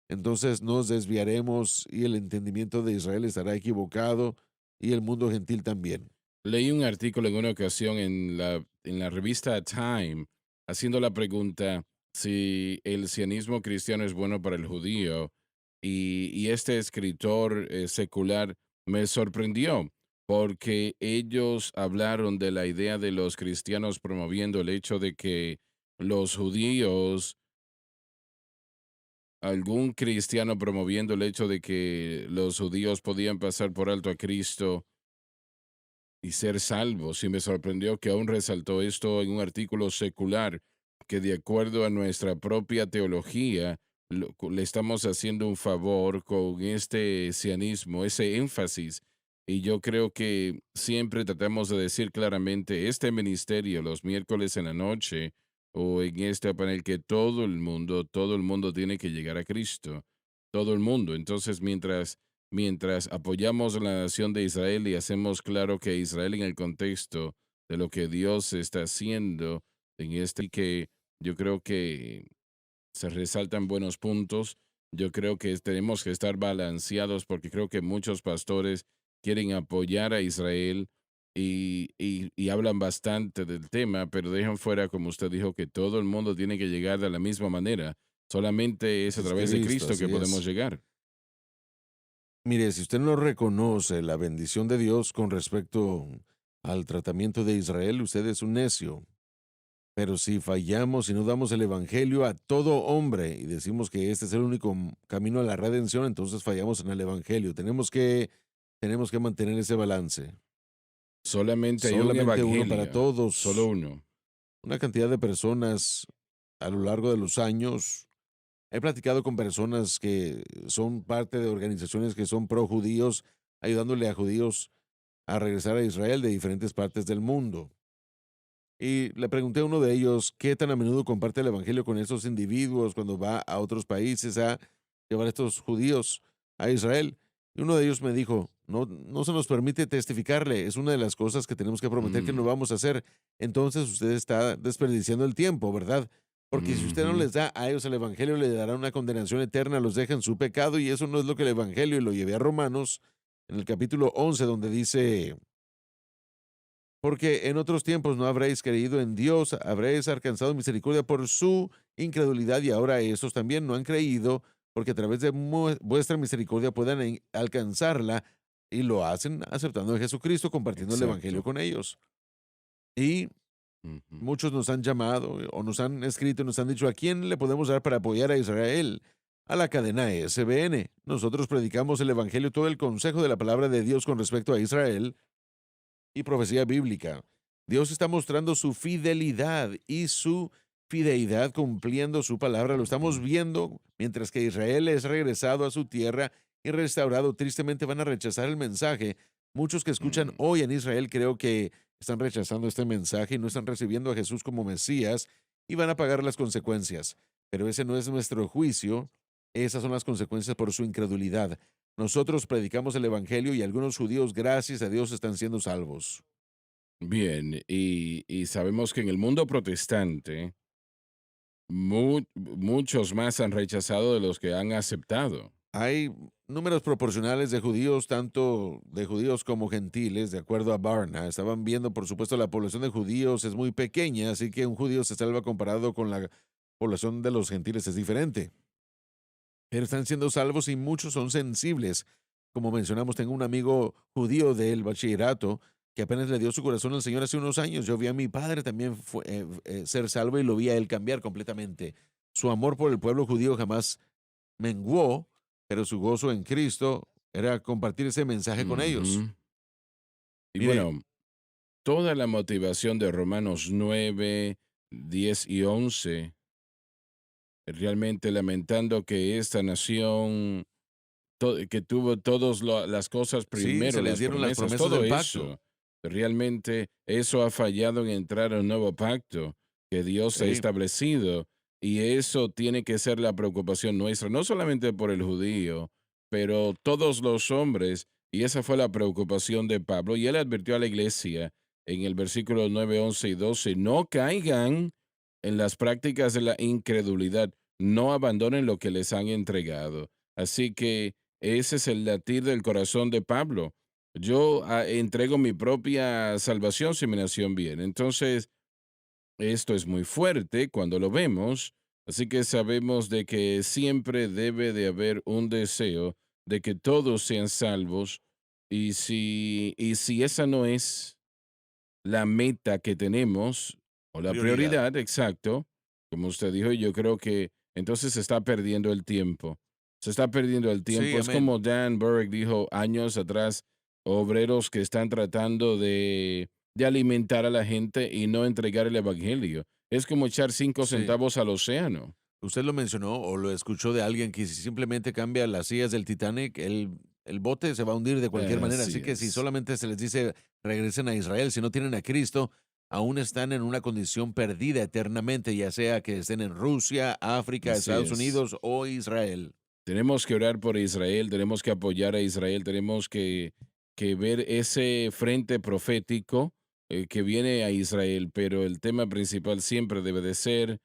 [SPEAKER 3] entonces nos desviaremos y el entendimiento de Israel estará equivocado y el mundo gentil también.
[SPEAKER 2] Leí un artículo en una ocasión en la revista Time haciendo la pregunta si el sionismo cristiano es bueno para el judío y este escritor secular me sorprendió porque ellos hablaron de la idea de los cristianos promoviendo el hecho de que los judíos, algún cristiano promoviendo el hecho de que los judíos podían pasar por alto a Cristo y ser salvos. Y me sorprendió que aún resaltó esto en un artículo secular, que de acuerdo a nuestra propia teología, le estamos haciendo un favor con este cianismo, ese énfasis. Y yo creo que siempre tratamos de decir claramente este ministerio los miércoles en la noche o en este panel que todo el mundo tiene que llegar a Cristo. Todo el mundo. Entonces, mientras apoyamos a la nación de Israel y hacemos claro que Israel en el contexto de lo que Dios está haciendo en este y que yo creo que se resaltan buenos puntos, yo creo que tenemos que estar balanceados porque creo que muchos pastores quieren apoyar a Israel y hablan bastante del tema, pero dejan fuera, como usted dijo, que todo el mundo tiene que llegar de la misma manera. Solamente es a
[SPEAKER 3] Es
[SPEAKER 2] través de
[SPEAKER 3] Cristo,
[SPEAKER 2] Cristo que
[SPEAKER 3] así
[SPEAKER 2] podemos
[SPEAKER 3] es.
[SPEAKER 2] llegar.
[SPEAKER 3] Mire, si usted no reconoce la bendición de Dios con respecto al tratamiento de Israel, usted es un necio. Pero si fallamos y no damos el evangelio a todo hombre y decimos que este es el único camino a la redención, entonces fallamos en el evangelio. Tenemos que mantener ese balance.
[SPEAKER 2] Solamente hay un
[SPEAKER 3] Solamente uno para
[SPEAKER 2] evangelio, solo
[SPEAKER 3] todos.
[SPEAKER 2] uno.
[SPEAKER 3] Una cantidad de personas a lo largo de los años. He platicado con personas que son parte de organizaciones que son pro judíos, ayudándole a judíos a regresar a Israel de diferentes partes del mundo. Y le pregunté a uno de ellos qué tan a menudo comparte el evangelio con esos individuos cuando va a otros países a llevar a estos judíos a Israel. Y uno de ellos me dijo, no se nos permite testificarle, es una de las cosas que tenemos que prometer que no
[SPEAKER 2] Mm,
[SPEAKER 3] vamos a hacer. Entonces usted está desperdiciando el tiempo, ¿verdad? Porque si usted no
[SPEAKER 2] ujú.
[SPEAKER 3] les da a ellos el evangelio, le dará una condenación eterna, los deja en su pecado y eso no es lo que el evangelio, y lo llevé a Romanos en el capítulo 11 donde dice, porque en otros tiempos no habréis creído en Dios, habréis alcanzado misericordia por su incredulidad y ahora esos también no han creído, porque a través de vuestra misericordia puedan alcanzarla y lo hacen aceptando a Jesucristo, compartiendo el Evangelio
[SPEAKER 2] Exacto.
[SPEAKER 3] con ellos. Y
[SPEAKER 2] Ujú.
[SPEAKER 3] muchos nos han llamado o nos han escrito y nos han dicho, ¿a quién le podemos dar para apoyar a Israel? A la cadena SBN. Nosotros predicamos el Evangelio, todo el consejo de la palabra de Dios con respecto a Israel y profecía bíblica. Dios está mostrando su fidelidad y su fidelidad cumpliendo su palabra. Lo estamos
[SPEAKER 2] Ujú.
[SPEAKER 3] viendo mientras que Israel es regresado a su tierra y restaurado. Tristemente van a rechazar el mensaje. Muchos que escuchan
[SPEAKER 2] Mm.
[SPEAKER 3] hoy en Israel creo que están rechazando este mensaje y no están recibiendo a Jesús como Mesías y van a pagar las consecuencias. Pero ese no es nuestro juicio. Esas son las consecuencias por su incredulidad. Nosotros predicamos el Evangelio y algunos judíos, gracias a Dios, están siendo salvos.
[SPEAKER 2] Bien, y sabemos que en el mundo protestante muchos más han rechazado de los que han aceptado.
[SPEAKER 3] Hay números proporcionales de judíos, tanto de judíos como gentiles, de acuerdo a Barna. Estaban viendo, por supuesto, la población de judíos es muy pequeña, así que un judío se salva comparado con la población de los gentiles es diferente. Pero están siendo salvos y muchos son sensibles. Como mencionamos, tengo un amigo judío del bachillerato que apenas le dio su corazón al Señor hace unos años. Yo vi a mi padre también ser salvo y lo vi a él cambiar completamente. Su amor por el pueblo judío jamás menguó, pero su gozo en Cristo era compartir ese mensaje con ellos.
[SPEAKER 2] Ujú. Y
[SPEAKER 3] Mire,
[SPEAKER 2] bueno, toda la motivación de Romanos 9, 10 y 11, realmente lamentando que esta nación que tuvo todas las cosas
[SPEAKER 3] Sí, se
[SPEAKER 2] primero,
[SPEAKER 3] les
[SPEAKER 2] las
[SPEAKER 3] dieron las
[SPEAKER 2] promesas,
[SPEAKER 3] promesas
[SPEAKER 2] todo
[SPEAKER 3] del pacto.
[SPEAKER 2] eso. Realmente eso ha fallado en entrar a un nuevo pacto que Dios ha
[SPEAKER 3] Ey,
[SPEAKER 2] establecido. Y eso tiene que ser la preocupación nuestra, no solamente por el judío, pero todos los hombres. Y esa fue la preocupación de Pablo. Y él advirtió a la iglesia en el versículo 9, 11 y 12, no caigan en las prácticas de la incredulidad, no abandonen lo que les han entregado. Así que ese es el latir del corazón de Pablo. Yo entrego mi propia salvación si mi nación bien. Entonces, esto es muy fuerte cuando lo vemos, así que sabemos de que siempre debe de haber un deseo de que todos sean salvos y si esa no es la meta que tenemos o la
[SPEAKER 3] prioridad.
[SPEAKER 2] prioridad, exacto, como usted dijo, yo creo que entonces se está perdiendo el tiempo. Se está perdiendo el
[SPEAKER 3] Sí,
[SPEAKER 2] tiempo. Es
[SPEAKER 3] amén.
[SPEAKER 2] como Dan Burke dijo años atrás, obreros que están tratando de alimentar a la gente y no entregar el evangelio. Es como echar cinco
[SPEAKER 3] Sí.
[SPEAKER 2] centavos al océano.
[SPEAKER 3] Usted lo mencionó o lo escuchó de alguien que si simplemente cambia las sillas del Titanic, el bote se va a hundir de cualquier manera.
[SPEAKER 2] Así
[SPEAKER 3] Así que si
[SPEAKER 2] es.
[SPEAKER 3] solamente se les dice regresen a Israel, si no tienen a Cristo, aún están en una condición perdida eternamente, ya sea que estén en Rusia, África,
[SPEAKER 2] Así
[SPEAKER 3] Estados
[SPEAKER 2] es.
[SPEAKER 3] Unidos o Israel.
[SPEAKER 2] Tenemos que orar por Israel, tenemos que apoyar a Israel, tenemos que ver ese frente profético que viene a Israel, pero el tema principal siempre debe de ser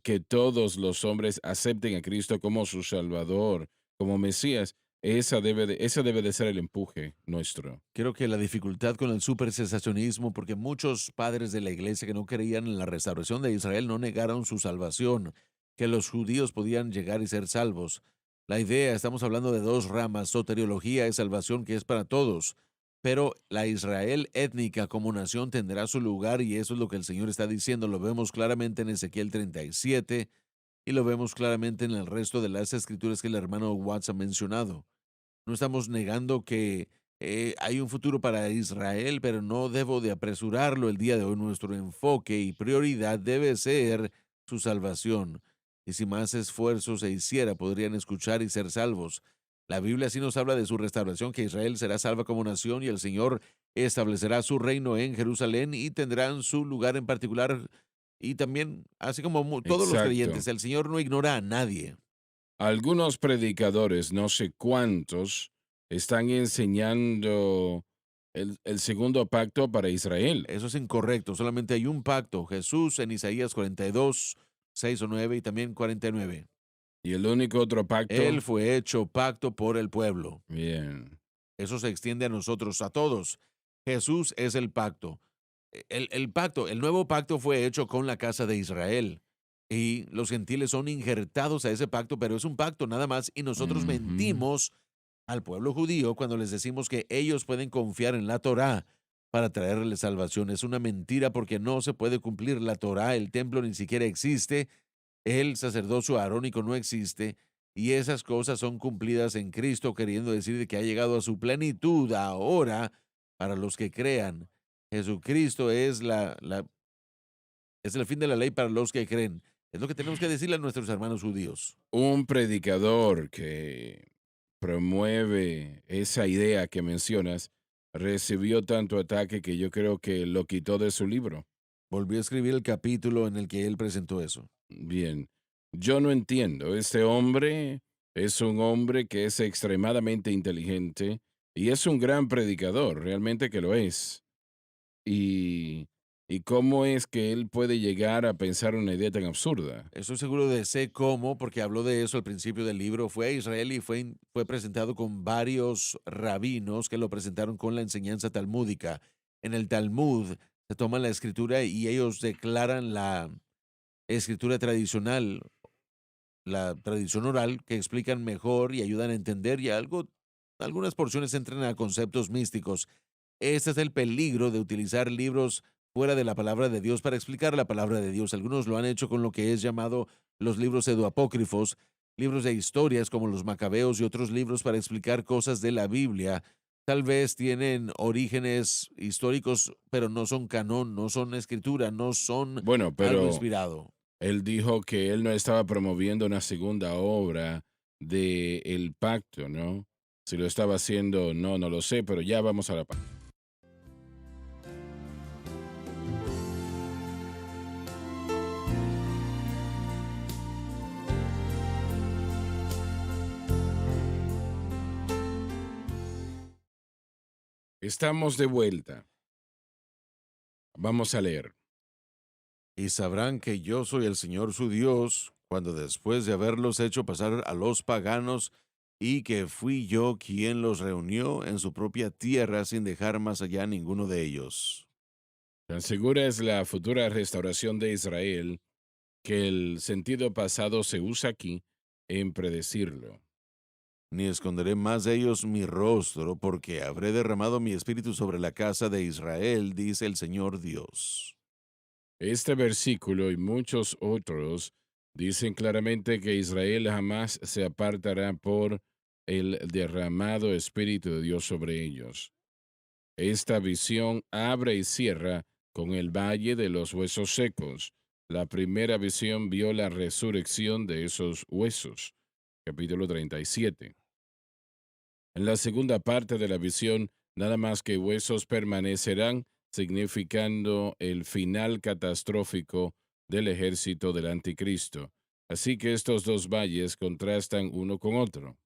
[SPEAKER 2] que todos los hombres acepten a Cristo como su Salvador, como Mesías. Ese debe de ser el empuje nuestro.
[SPEAKER 3] Creo que la dificultad con el supersensacionismo, porque muchos padres de la iglesia que no creían en la restauración de Israel no negaron su salvación, que los judíos podían llegar y ser salvos. La idea, estamos hablando de dos ramas, soteriología y salvación, que es para todos, pero la Israel étnica como nación tendrá su lugar y eso es lo que el Señor está diciendo. Lo vemos claramente en Ezequiel 37 y lo vemos claramente en el resto de las escrituras que el hermano Watts ha mencionado. No estamos negando que hay un futuro para Israel, pero no debo de apresurarlo el día de hoy. Nuestro enfoque y prioridad debe ser su salvación. Y si más esfuerzo se hiciera, podrían escuchar y ser salvos. La Biblia sí nos habla de su restauración, que Israel será salva como nación y el Señor establecerá su reino en Jerusalén y tendrán su lugar en particular. Y también, así como todos los
[SPEAKER 2] Exacto.
[SPEAKER 3] creyentes, el Señor no ignora a nadie.
[SPEAKER 2] Algunos predicadores, no sé cuántos, están enseñando el segundo pacto para Israel.
[SPEAKER 3] Eso es incorrecto. Solamente hay un pacto. Jesús en Isaías 42, 6 o 9 y también 49.
[SPEAKER 2] Y el único otro
[SPEAKER 3] Él
[SPEAKER 2] pacto,
[SPEAKER 3] fue hecho pacto por el pueblo.
[SPEAKER 2] bien,
[SPEAKER 3] Eso se extiende a nosotros, a todos. Jesús es el pacto. El pacto, el nuevo pacto fue hecho con la casa de Israel. Y los gentiles son injertados a ese pacto, pero es un pacto nada más. Y nosotros
[SPEAKER 2] ujú,
[SPEAKER 3] mentimos al pueblo judío cuando les decimos que ellos pueden confiar en la Torá para traerle salvación. Es una mentira porque no se puede cumplir la Torá, el templo ni siquiera existe, el sacerdocio arónico no existe y esas cosas son cumplidas en Cristo, queriendo decir de que ha llegado a su plenitud ahora para los que crean. Jesucristo es es el fin de la ley para los que creen. Es lo que tenemos que decirle a nuestros hermanos judíos.
[SPEAKER 2] un predicador que promueve esa idea que mencionas, recibió tanto ataque que yo creo que lo quitó de su libro.
[SPEAKER 3] Volvió a escribir el capítulo en el que él presentó eso.
[SPEAKER 2] Bien, yo no entiendo, este hombre es un hombre que es extremadamente inteligente y es un gran predicador, realmente que lo es. Y, y cómo es que él puede llegar a pensar una idea tan absurda.
[SPEAKER 3] Estoy seguro de sé cómo, porque habló de eso al principio del libro. Fue a Israel y fue presentado con varios rabinos que lo presentaron con la enseñanza talmúdica. En el Talmud se toma la escritura y ellos declaran la escritura tradicional, la tradición oral, que explican mejor y ayudan a entender y algunas porciones entran a conceptos místicos. Este es el peligro de utilizar libros fuera de la palabra de Dios para explicar la palabra de Dios. Algunos lo han hecho con lo que es llamado los libros pseudoapócrifos, libros de historias como los Macabeos y otros libros para explicar cosas de la Biblia. Tal vez tienen orígenes históricos, pero no son canon, no son escritura, no son
[SPEAKER 2] Bueno,
[SPEAKER 3] algo
[SPEAKER 2] pero
[SPEAKER 3] inspirado.
[SPEAKER 2] él dijo que él no estaba promoviendo una segunda obra de El Pacto, ¿no? Si lo estaba haciendo o no, no lo sé, pero ya vamos a la parte. Estamos de vuelta. Vamos a leer.
[SPEAKER 3] Y sabrán que yo soy el Señor su Dios, cuando después de haberlos hecho pasar a los paganos, y que fui yo quien los reunió en su propia tierra sin dejar más allá ninguno de ellos.
[SPEAKER 2] Tan segura es la futura restauración de Israel que el sentido pasado se usa aquí en predecirlo.
[SPEAKER 3] Ni esconderé más de ellos mi rostro, porque habré derramado mi espíritu sobre la casa de Israel, dice el Señor Dios.
[SPEAKER 2] Este versículo y muchos otros dicen claramente que Israel jamás se apartará por el derramado Espíritu de Dios sobre ellos. Esta visión abre y cierra con el valle de los huesos secos. La primera visión vio la resurrección de esos huesos, capítulo 37. En la segunda parte de la visión, nada más que huesos permanecerán, significando el final catastrófico del ejército del anticristo. Así que estos dos valles contrastan uno con otro.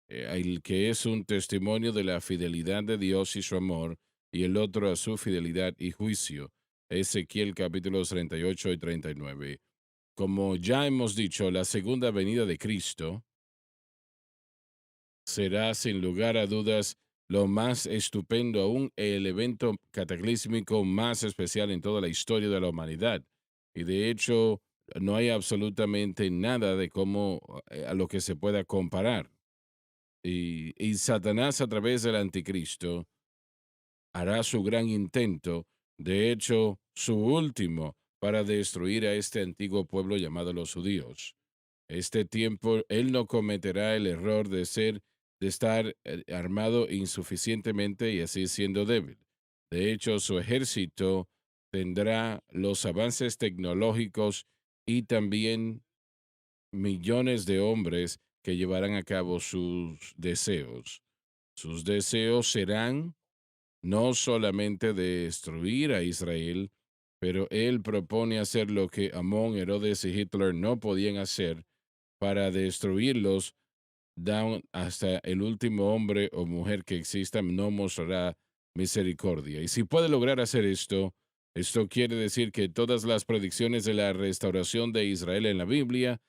[SPEAKER 2] El que es un testimonio de la fidelidad de Dios y su amor, y el otro a su fidelidad y juicio. Ezequiel capítulos 38 y 39. Como ya hemos dicho, la segunda venida de Cristo será sin lugar a dudas lo más estupendo, aún el evento cataclísmico más especial en toda la historia de la humanidad. Y de hecho, no hay absolutamente nada de cómo a lo que se pueda comparar. Y Satanás a través del anticristo hará su gran intento, de hecho, su último, para destruir a este antiguo pueblo llamado los judíos. Este tiempo él no cometerá el error de estar armado insuficientemente y así siendo débil. De hecho, su ejército tendrá los avances tecnológicos y también millones de hombres que llevarán a cabo sus deseos. Sus deseos serán no solamente destruir a Israel, pero él propone hacer lo que Amón, Herodes y Hitler no podían hacer para destruirlos, down hasta el último hombre o mujer que exista no mostrará misericordia. Y si puede lograr hacer esto, esto quiere decir que todas las predicciones de la restauración de Israel en la Biblia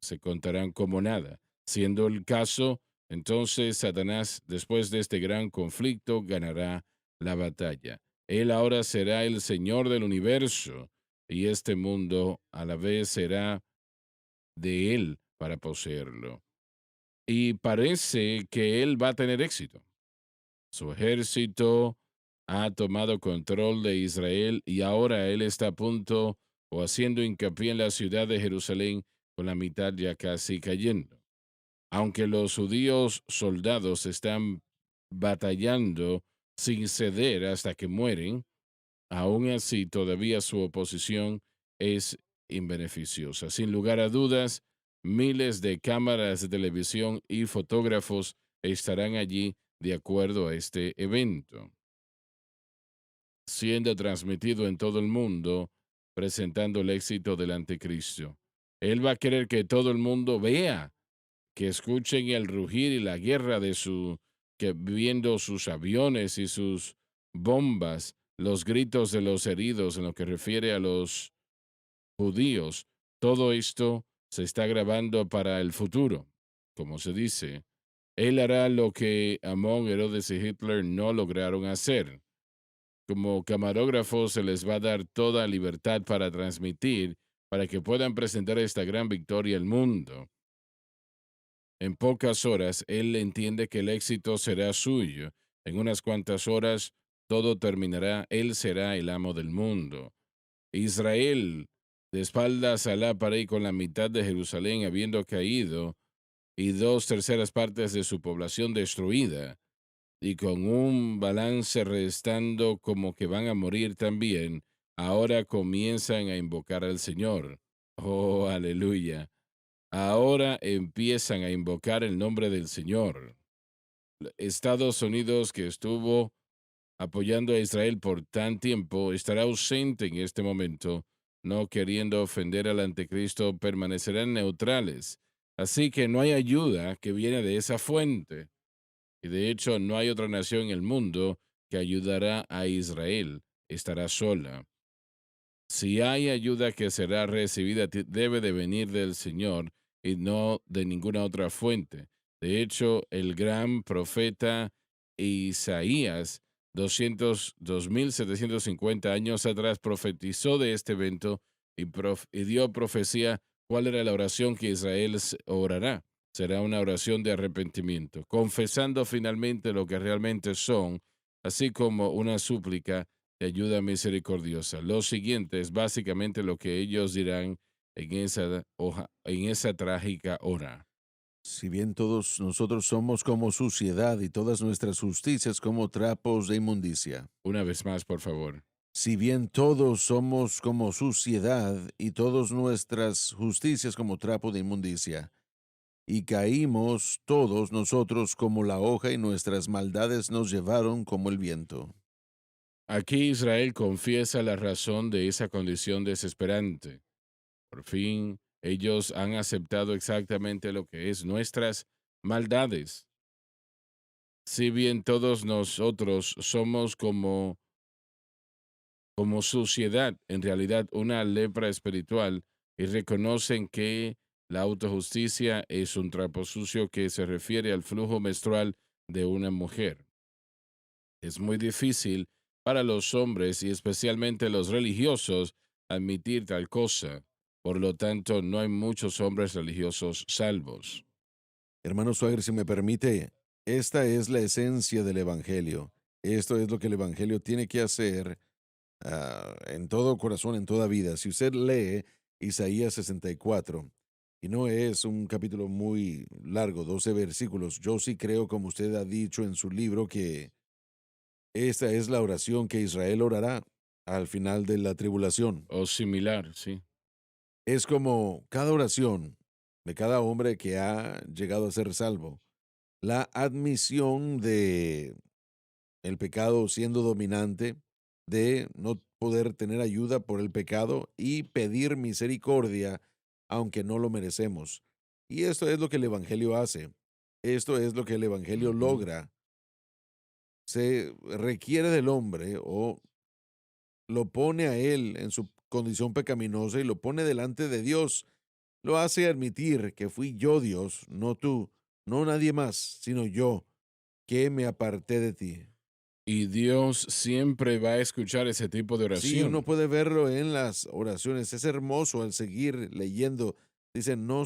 [SPEAKER 2] se contarán como nada. Siendo el caso, entonces Satanás, después de este gran conflicto, ganará la batalla. Él ahora será el Señor del universo y este mundo a la vez será de él para poseerlo. Y parece que él va a tener éxito. Su ejército ha tomado control de Israel y ahora él está a punto o haciendo hincapié en la ciudad de Jerusalén con la mitad ya casi cayendo. Aunque los judíos soldados están batallando sin ceder hasta que mueren, aún así todavía su oposición es inbeneficiosa. Sin lugar a dudas, miles de cámaras de televisión y fotógrafos estarán allí de acuerdo a este evento, siendo transmitido en todo el mundo, presentando el éxito del anticristo. Él va a querer que todo el mundo vea, que escuchen el rugir y la guerra de que viendo sus aviones y sus bombas, los gritos de los heridos en lo que refiere a los judíos. Todo esto se está grabando para el futuro, como se dice. Él hará lo que Amón, Herodes y Hitler no lograron hacer. Como camarógrafos se les va a dar toda libertad para transmitir, para que puedan presentar esta gran victoria al mundo. En pocas horas, él entiende que el éxito será suyo. En unas cuantas horas, todo terminará. Él será el amo del mundo. Israel, de espaldas a la pared con la mitad de Jerusalén habiendo caído y dos terceras partes de su población destruida, y con un balance restando como que van a morir también, ahora comienzan a invocar al Señor. Oh, aleluya. ahora empiezan a invocar el nombre del Señor. Estados Unidos, que estuvo apoyando a Israel por tan tiempo, estará ausente en este momento, no queriendo ofender al anticristo, permanecerán neutrales. Así que no hay ayuda que viene de esa fuente. Y de hecho, no hay otra nación en el mundo que ayudará a Israel. Estará sola. Si hay ayuda que será recibida, debe de venir del Señor y no de ninguna otra fuente. De hecho, el gran profeta Isaías, 2750 años atrás, profetizó de este evento y dio profecía cuál era la oración que Israel orará. Será una oración de arrepentimiento, confesando finalmente lo que realmente son, así como una súplica de ayuda misericordiosa. Lo siguiente es básicamente lo que ellos dirán en esa trágica hora.
[SPEAKER 3] Si bien todos nosotros somos como suciedad y todas nuestras justicias como trapos de inmundicia.
[SPEAKER 2] Una vez más, por favor.
[SPEAKER 3] Si bien todos somos como suciedad y todas nuestras justicias como trapo de inmundicia. Y caímos todos nosotros como la hoja y nuestras maldades nos llevaron como el viento.
[SPEAKER 2] Aquí Israel confiesa la razón de esa condición desesperante. Por fin, ellos han aceptado exactamente lo que es nuestras maldades. Si bien todos nosotros somos como suciedad, en realidad una lepra espiritual, y reconocen que la autojusticia es un trapo sucio que se refiere al flujo menstrual de una mujer. Es muy difícil para los hombres y especialmente los religiosos admitir tal cosa. Por lo tanto, no hay muchos hombres religiosos salvos.
[SPEAKER 3] Hermano Swagger, si me permite, esta es la esencia del Evangelio. Esto es lo que el Evangelio tiene que hacer en todo corazón, en toda vida. Si usted lee Isaías 64, y no es un capítulo muy largo, 12 versículos, yo sí creo, como usted ha dicho en su libro, que esta es la oración que Israel orará al final de la tribulación.
[SPEAKER 2] O similar, sí.
[SPEAKER 3] Es como cada oración de cada hombre que ha llegado a ser salvo, la admisión de el pecado siendo dominante, de no poder tener ayuda por el pecado y pedir misericordia aunque no lo merecemos. Y esto es lo que el Evangelio hace. Esto es lo que el Evangelio
[SPEAKER 2] Ujú.
[SPEAKER 3] logra. Se requiere del hombre o lo pone a él en su condición pecaminosa y lo pone delante de Dios. Lo hace admitir que fui yo Dios, no tú, no nadie más, sino yo, que me aparté de ti.
[SPEAKER 2] Y Dios siempre va a escuchar ese tipo de
[SPEAKER 3] Sí, uno
[SPEAKER 2] oración.
[SPEAKER 3] puede verlo en las oraciones. Es hermoso al seguir leyendo. Dice, no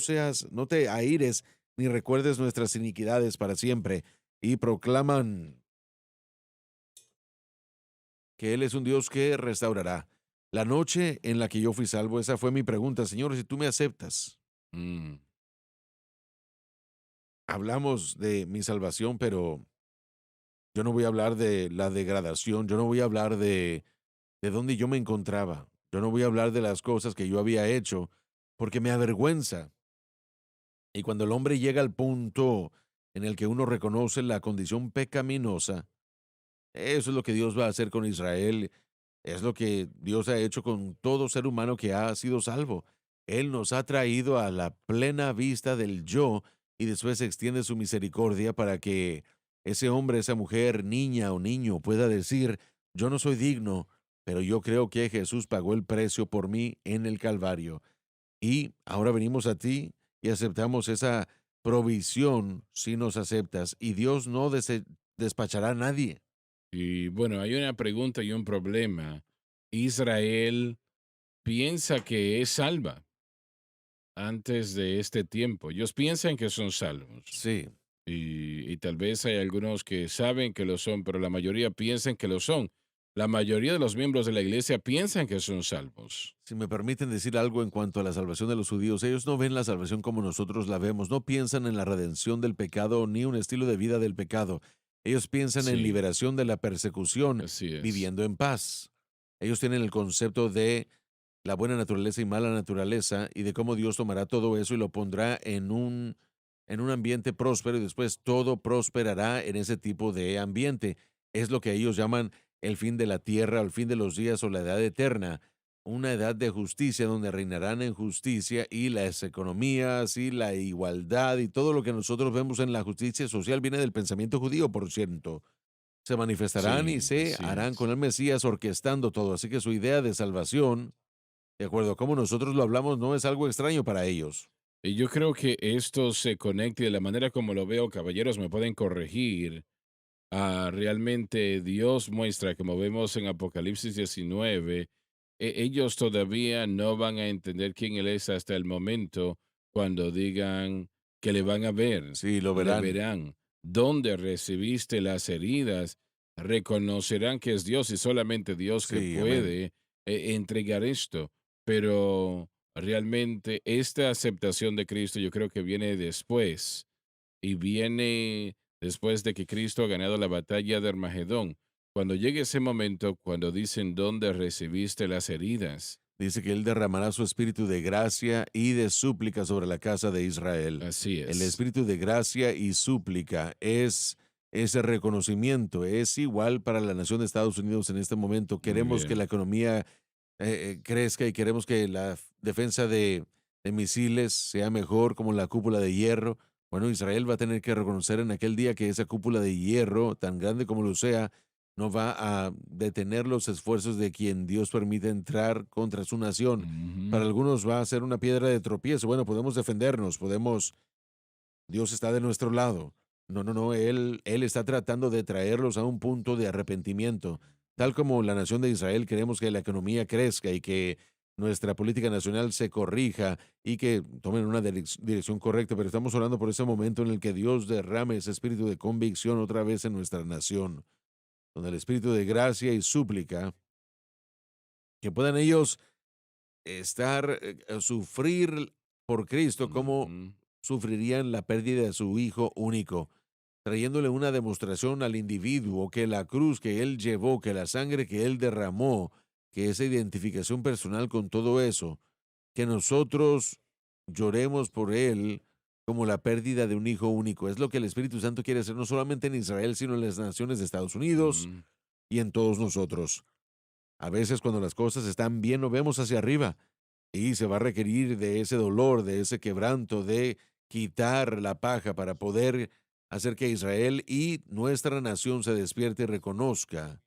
[SPEAKER 3] te aires ni recuerdes nuestras iniquidades para siempre. Y proclaman que Él es un Dios que restaurará. La noche en la que yo fui salvo, esa fue mi pregunta, Señor, si tú me aceptas.
[SPEAKER 2] Mm.
[SPEAKER 3] Hablamos de mi salvación, pero yo no voy a hablar de la degradación, yo no voy a hablar de dónde yo me encontraba, yo no voy a hablar de las cosas que yo había hecho, porque me avergüenza. Y cuando el hombre llega al punto en el que uno reconoce la condición pecaminosa, eso es lo que Dios va a hacer con Israel, es lo que Dios ha hecho con todo ser humano que ha sido salvo. Él nos ha traído a la plena vista del yo y después extiende su misericordia para que ese hombre, esa mujer, niña o niño pueda decir, yo no soy digno, pero yo creo que Jesús pagó el precio por mí en el Calvario. Y ahora venimos a ti y aceptamos esa provisión si nos aceptas. Y Dios no despachará a nadie.
[SPEAKER 2] Y bueno, hay una pregunta y un problema. Israel piensa que es salva antes de este tiempo. Ellos piensan que son salvos.
[SPEAKER 3] Sí.
[SPEAKER 2] Y tal vez hay algunos que saben que lo son, pero la mayoría piensan que lo son. La mayoría de los miembros de la iglesia piensan que son salvos.
[SPEAKER 3] Si me permiten decir algo en cuanto a la salvación de los judíos, ellos no ven la salvación como nosotros la vemos, no piensan en la redención del pecado ni un estilo de vida del pecado. Ellos piensan en
[SPEAKER 2] Sí,
[SPEAKER 3] liberación de la persecución,
[SPEAKER 2] así es.
[SPEAKER 3] viviendo en paz. Ellos tienen el concepto de la buena naturaleza y mala naturaleza, y de cómo Dios tomará todo eso y lo pondrá en un ambiente próspero y después todo prosperará en ese tipo de ambiente. Es lo que ellos llaman el fin de la tierra, el fin de los días o la edad eterna, una edad de justicia donde reinarán en justicia y las economías y la igualdad y todo lo que nosotros vemos en la justicia social viene del pensamiento judío, por cierto. Se manifestarán y
[SPEAKER 2] Sí,
[SPEAKER 3] se
[SPEAKER 2] así
[SPEAKER 3] harán con
[SPEAKER 2] es.
[SPEAKER 3] el Mesías orquestando todo. Así que su idea de salvación, de acuerdo a cómo nosotros lo hablamos, no es algo extraño para ellos.
[SPEAKER 2] Y yo creo que esto se conecta y de la manera como lo veo, caballeros, me pueden corregir. Realmente Dios muestra, como vemos en Apocalipsis 19, ellos todavía no van a entender quién Él es hasta el momento cuando digan que le van a ver,
[SPEAKER 3] Sí, lo
[SPEAKER 2] le
[SPEAKER 3] verán.
[SPEAKER 2] verán. Donde recibiste las heridas, reconocerán que es Dios y solamente Dios que
[SPEAKER 3] Sí, amén.
[SPEAKER 2] puede entregar esto. Pero realmente esta aceptación de Cristo yo creo que viene después y viene después de que Cristo ha ganado la batalla de Armagedón. Cuando llegue ese momento, cuando dicen dónde recibiste las heridas,
[SPEAKER 3] Dice que Él derramará su espíritu de gracia y de súplica sobre la casa de Israel.
[SPEAKER 2] así
[SPEAKER 3] El
[SPEAKER 2] es.
[SPEAKER 3] espíritu de gracia y súplica es ese reconocimiento. Es igual para la nación de Estados Unidos en este momento.
[SPEAKER 2] Muy
[SPEAKER 3] Queremos que la
[SPEAKER 2] bien.
[SPEAKER 3] economía crezca y queremos que la defensa de misiles sea mejor como la cúpula de hierro. Bueno, Israel va a tener que reconocer en aquel día que esa cúpula de hierro, tan grande como lo sea, no va a detener los esfuerzos de quien Dios permite entrar contra su nación. Para
[SPEAKER 2] Ujú.
[SPEAKER 3] algunos va a ser una piedra de tropiezo. Bueno, podemos defendernos, Dios está de nuestro lado. No, no, no, él está tratando de traerlos a un punto de arrepentimiento. Tal como la nación de Israel queremos que la economía crezca y que nuestra política nacional se corrija y que tomen una dirección correcta, pero estamos orando por ese momento en el que Dios derrame ese espíritu de convicción otra vez en nuestra nación, donde el espíritu de gracia y súplica, que puedan ellos sufrir por Cristo como
[SPEAKER 2] Ujú.
[SPEAKER 3] sufrirían la pérdida de su hijo único, trayéndole una demostración al individuo que la cruz que él llevó, que la sangre que él derramó, que esa identificación personal con todo eso, que nosotros lloremos por él como la pérdida de un hijo único. Es lo que el Espíritu Santo quiere hacer no solamente en Israel, sino en las naciones de Estados Unidos
[SPEAKER 2] Mm.
[SPEAKER 3] y en todos nosotros. A veces cuando las cosas están bien, no vemos hacia arriba y se va a requerir de ese dolor, de ese quebranto, de quitar la paja para poder hacer que Israel y nuestra nación se despierte y reconozca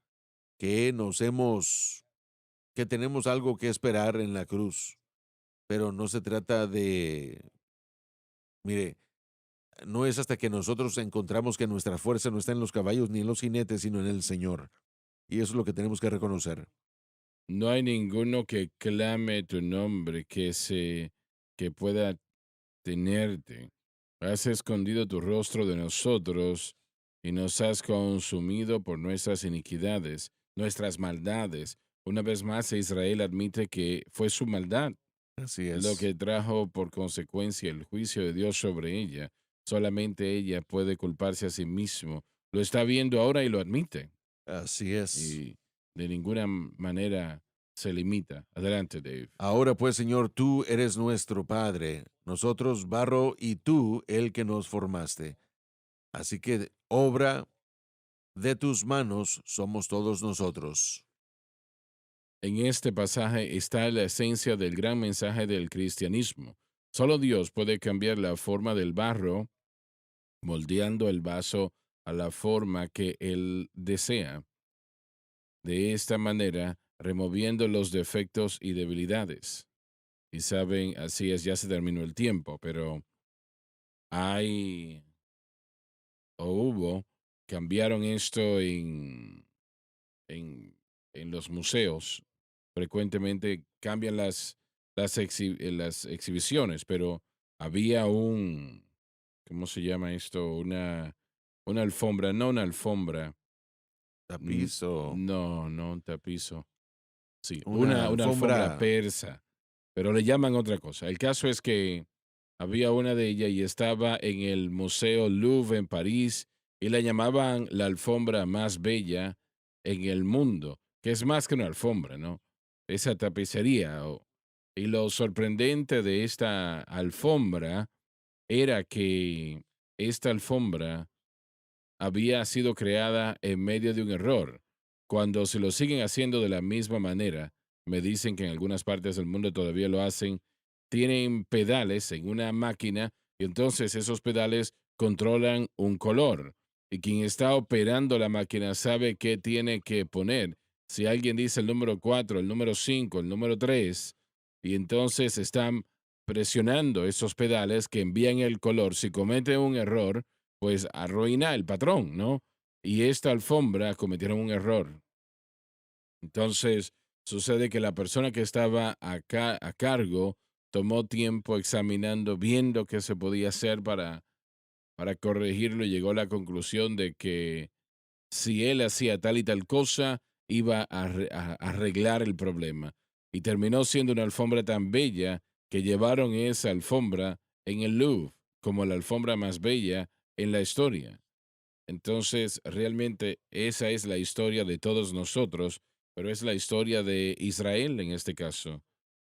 [SPEAKER 3] que que tenemos algo que esperar en la cruz. Pero no se trata mire, no es hasta que nosotros encontramos que nuestra fuerza no está en los caballos ni en los jinetes, sino en el Señor. Y eso es lo que tenemos que reconocer.
[SPEAKER 2] No hay ninguno que clame tu nombre, que pueda tenerte. Has escondido tu rostro de nosotros y nos has consumido por nuestras iniquidades, nuestras maldades. Una vez más, Israel admite que fue su maldad
[SPEAKER 3] Así
[SPEAKER 2] lo
[SPEAKER 3] es.
[SPEAKER 2] que trajo por consecuencia el juicio de Dios sobre ella. Solamente ella puede culparse a sí mismo. Lo está viendo ahora y lo admite.
[SPEAKER 3] Así es.
[SPEAKER 2] Y de ninguna manera se limita. Adelante, Dave.
[SPEAKER 3] Ahora pues, Señor, tú eres nuestro Padre, nosotros barro y tú el que nos formaste. Así que obra de tus manos somos todos nosotros.
[SPEAKER 2] En este pasaje está la esencia del gran mensaje del cristianismo. Solo Dios puede cambiar la forma del barro, moldeando el vaso a la forma que Él desea. De esta manera, removiendo los defectos y debilidades. Y saben, así es, ya se terminó el tiempo, pero hay o hubo, cambiaron esto en, en los museos. Frecuentemente cambian las exhibiciones, pero había ¿cómo se llama esto? Una alfombra, no una alfombra,
[SPEAKER 3] Tapizo,
[SPEAKER 2] no un tapizo. Sí,
[SPEAKER 3] una
[SPEAKER 2] una alfombra
[SPEAKER 3] alfombra.
[SPEAKER 2] persa, pero le llaman otra cosa. El caso es que había una de ellas y estaba en el Museo Louvre en París y la llamaban la alfombra más bella en el mundo, que es más que una alfombra, ¿no? Esa tapicería Y lo sorprendente de esta alfombra era que esta alfombra había sido creada en medio de un error. Cuando se lo siguen haciendo de la misma manera, me dicen que en algunas partes del mundo todavía lo hacen, tienen pedales en una máquina y entonces esos pedales controlan un color. Y quien está operando la máquina sabe qué tiene que poner. Si alguien dice el número 4, el número 5, el número 3, y entonces están presionando esos pedales que envían el color, si comete un error, pues arruina el patrón, ¿no? Y esta alfombra cometieron un error. Entonces, sucede que la persona que estaba acá a cargo tomó tiempo examinando, viendo qué se podía hacer para corregirlo y llegó a la conclusión de que si él hacía tal y tal cosa, iba a arreglar el problema. Y terminó siendo una alfombra tan bella que llevaron esa alfombra en el Louvre como la alfombra más bella en la historia. Entonces, realmente esa es la historia de todos nosotros, pero es la historia de Israel en este caso.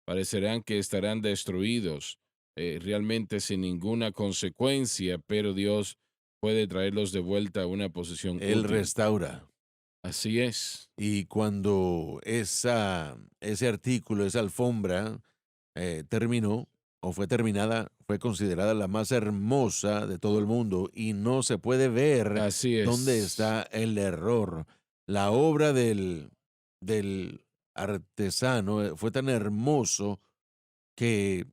[SPEAKER 2] Parecerán que estarán destruidos realmente sin ninguna consecuencia, pero Dios puede traerlos de vuelta a una posición
[SPEAKER 3] Él
[SPEAKER 2] útil.
[SPEAKER 3] restaura.
[SPEAKER 2] Así es.
[SPEAKER 3] Y cuando ese artículo, esa alfombra, terminó o fue terminada, fue considerada la más hermosa de todo el mundo y no se puede ver
[SPEAKER 2] Así
[SPEAKER 3] dónde
[SPEAKER 2] es.
[SPEAKER 3] está el error. La obra del artesano fue tan hermoso que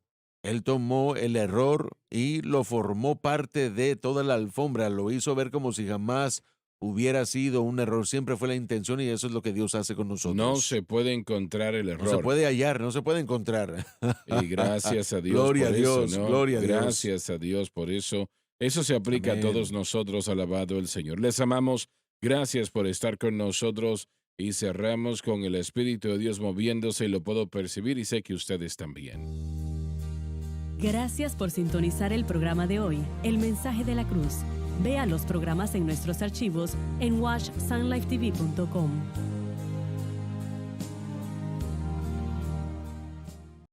[SPEAKER 3] él tomó el error y lo formó parte de toda la alfombra, lo hizo ver como si jamás hubiera sido un error, siempre fue la intención y eso es lo que Dios hace con
[SPEAKER 2] No
[SPEAKER 3] nosotros.
[SPEAKER 2] se puede encontrar el
[SPEAKER 3] No se
[SPEAKER 2] error.
[SPEAKER 3] puede hallar, no se puede encontrar.
[SPEAKER 2] Y gracias a Dios
[SPEAKER 3] Gloria a
[SPEAKER 2] por eso,
[SPEAKER 3] Dios,
[SPEAKER 2] ¿no?
[SPEAKER 3] gloria a Dios.
[SPEAKER 2] Gracias a Dios por eso. Eso se aplica a todos
[SPEAKER 3] Amén.
[SPEAKER 2] nosotros, alabado el Señor. Les amamos. Gracias por estar con nosotros y cerramos con el Espíritu de Dios moviéndose y lo puedo percibir y sé que ustedes también.
[SPEAKER 4] Gracias por sintonizar el programa de hoy, El Mensaje de la Cruz. Vea los programas en nuestros archivos en watchsunlifetv.com.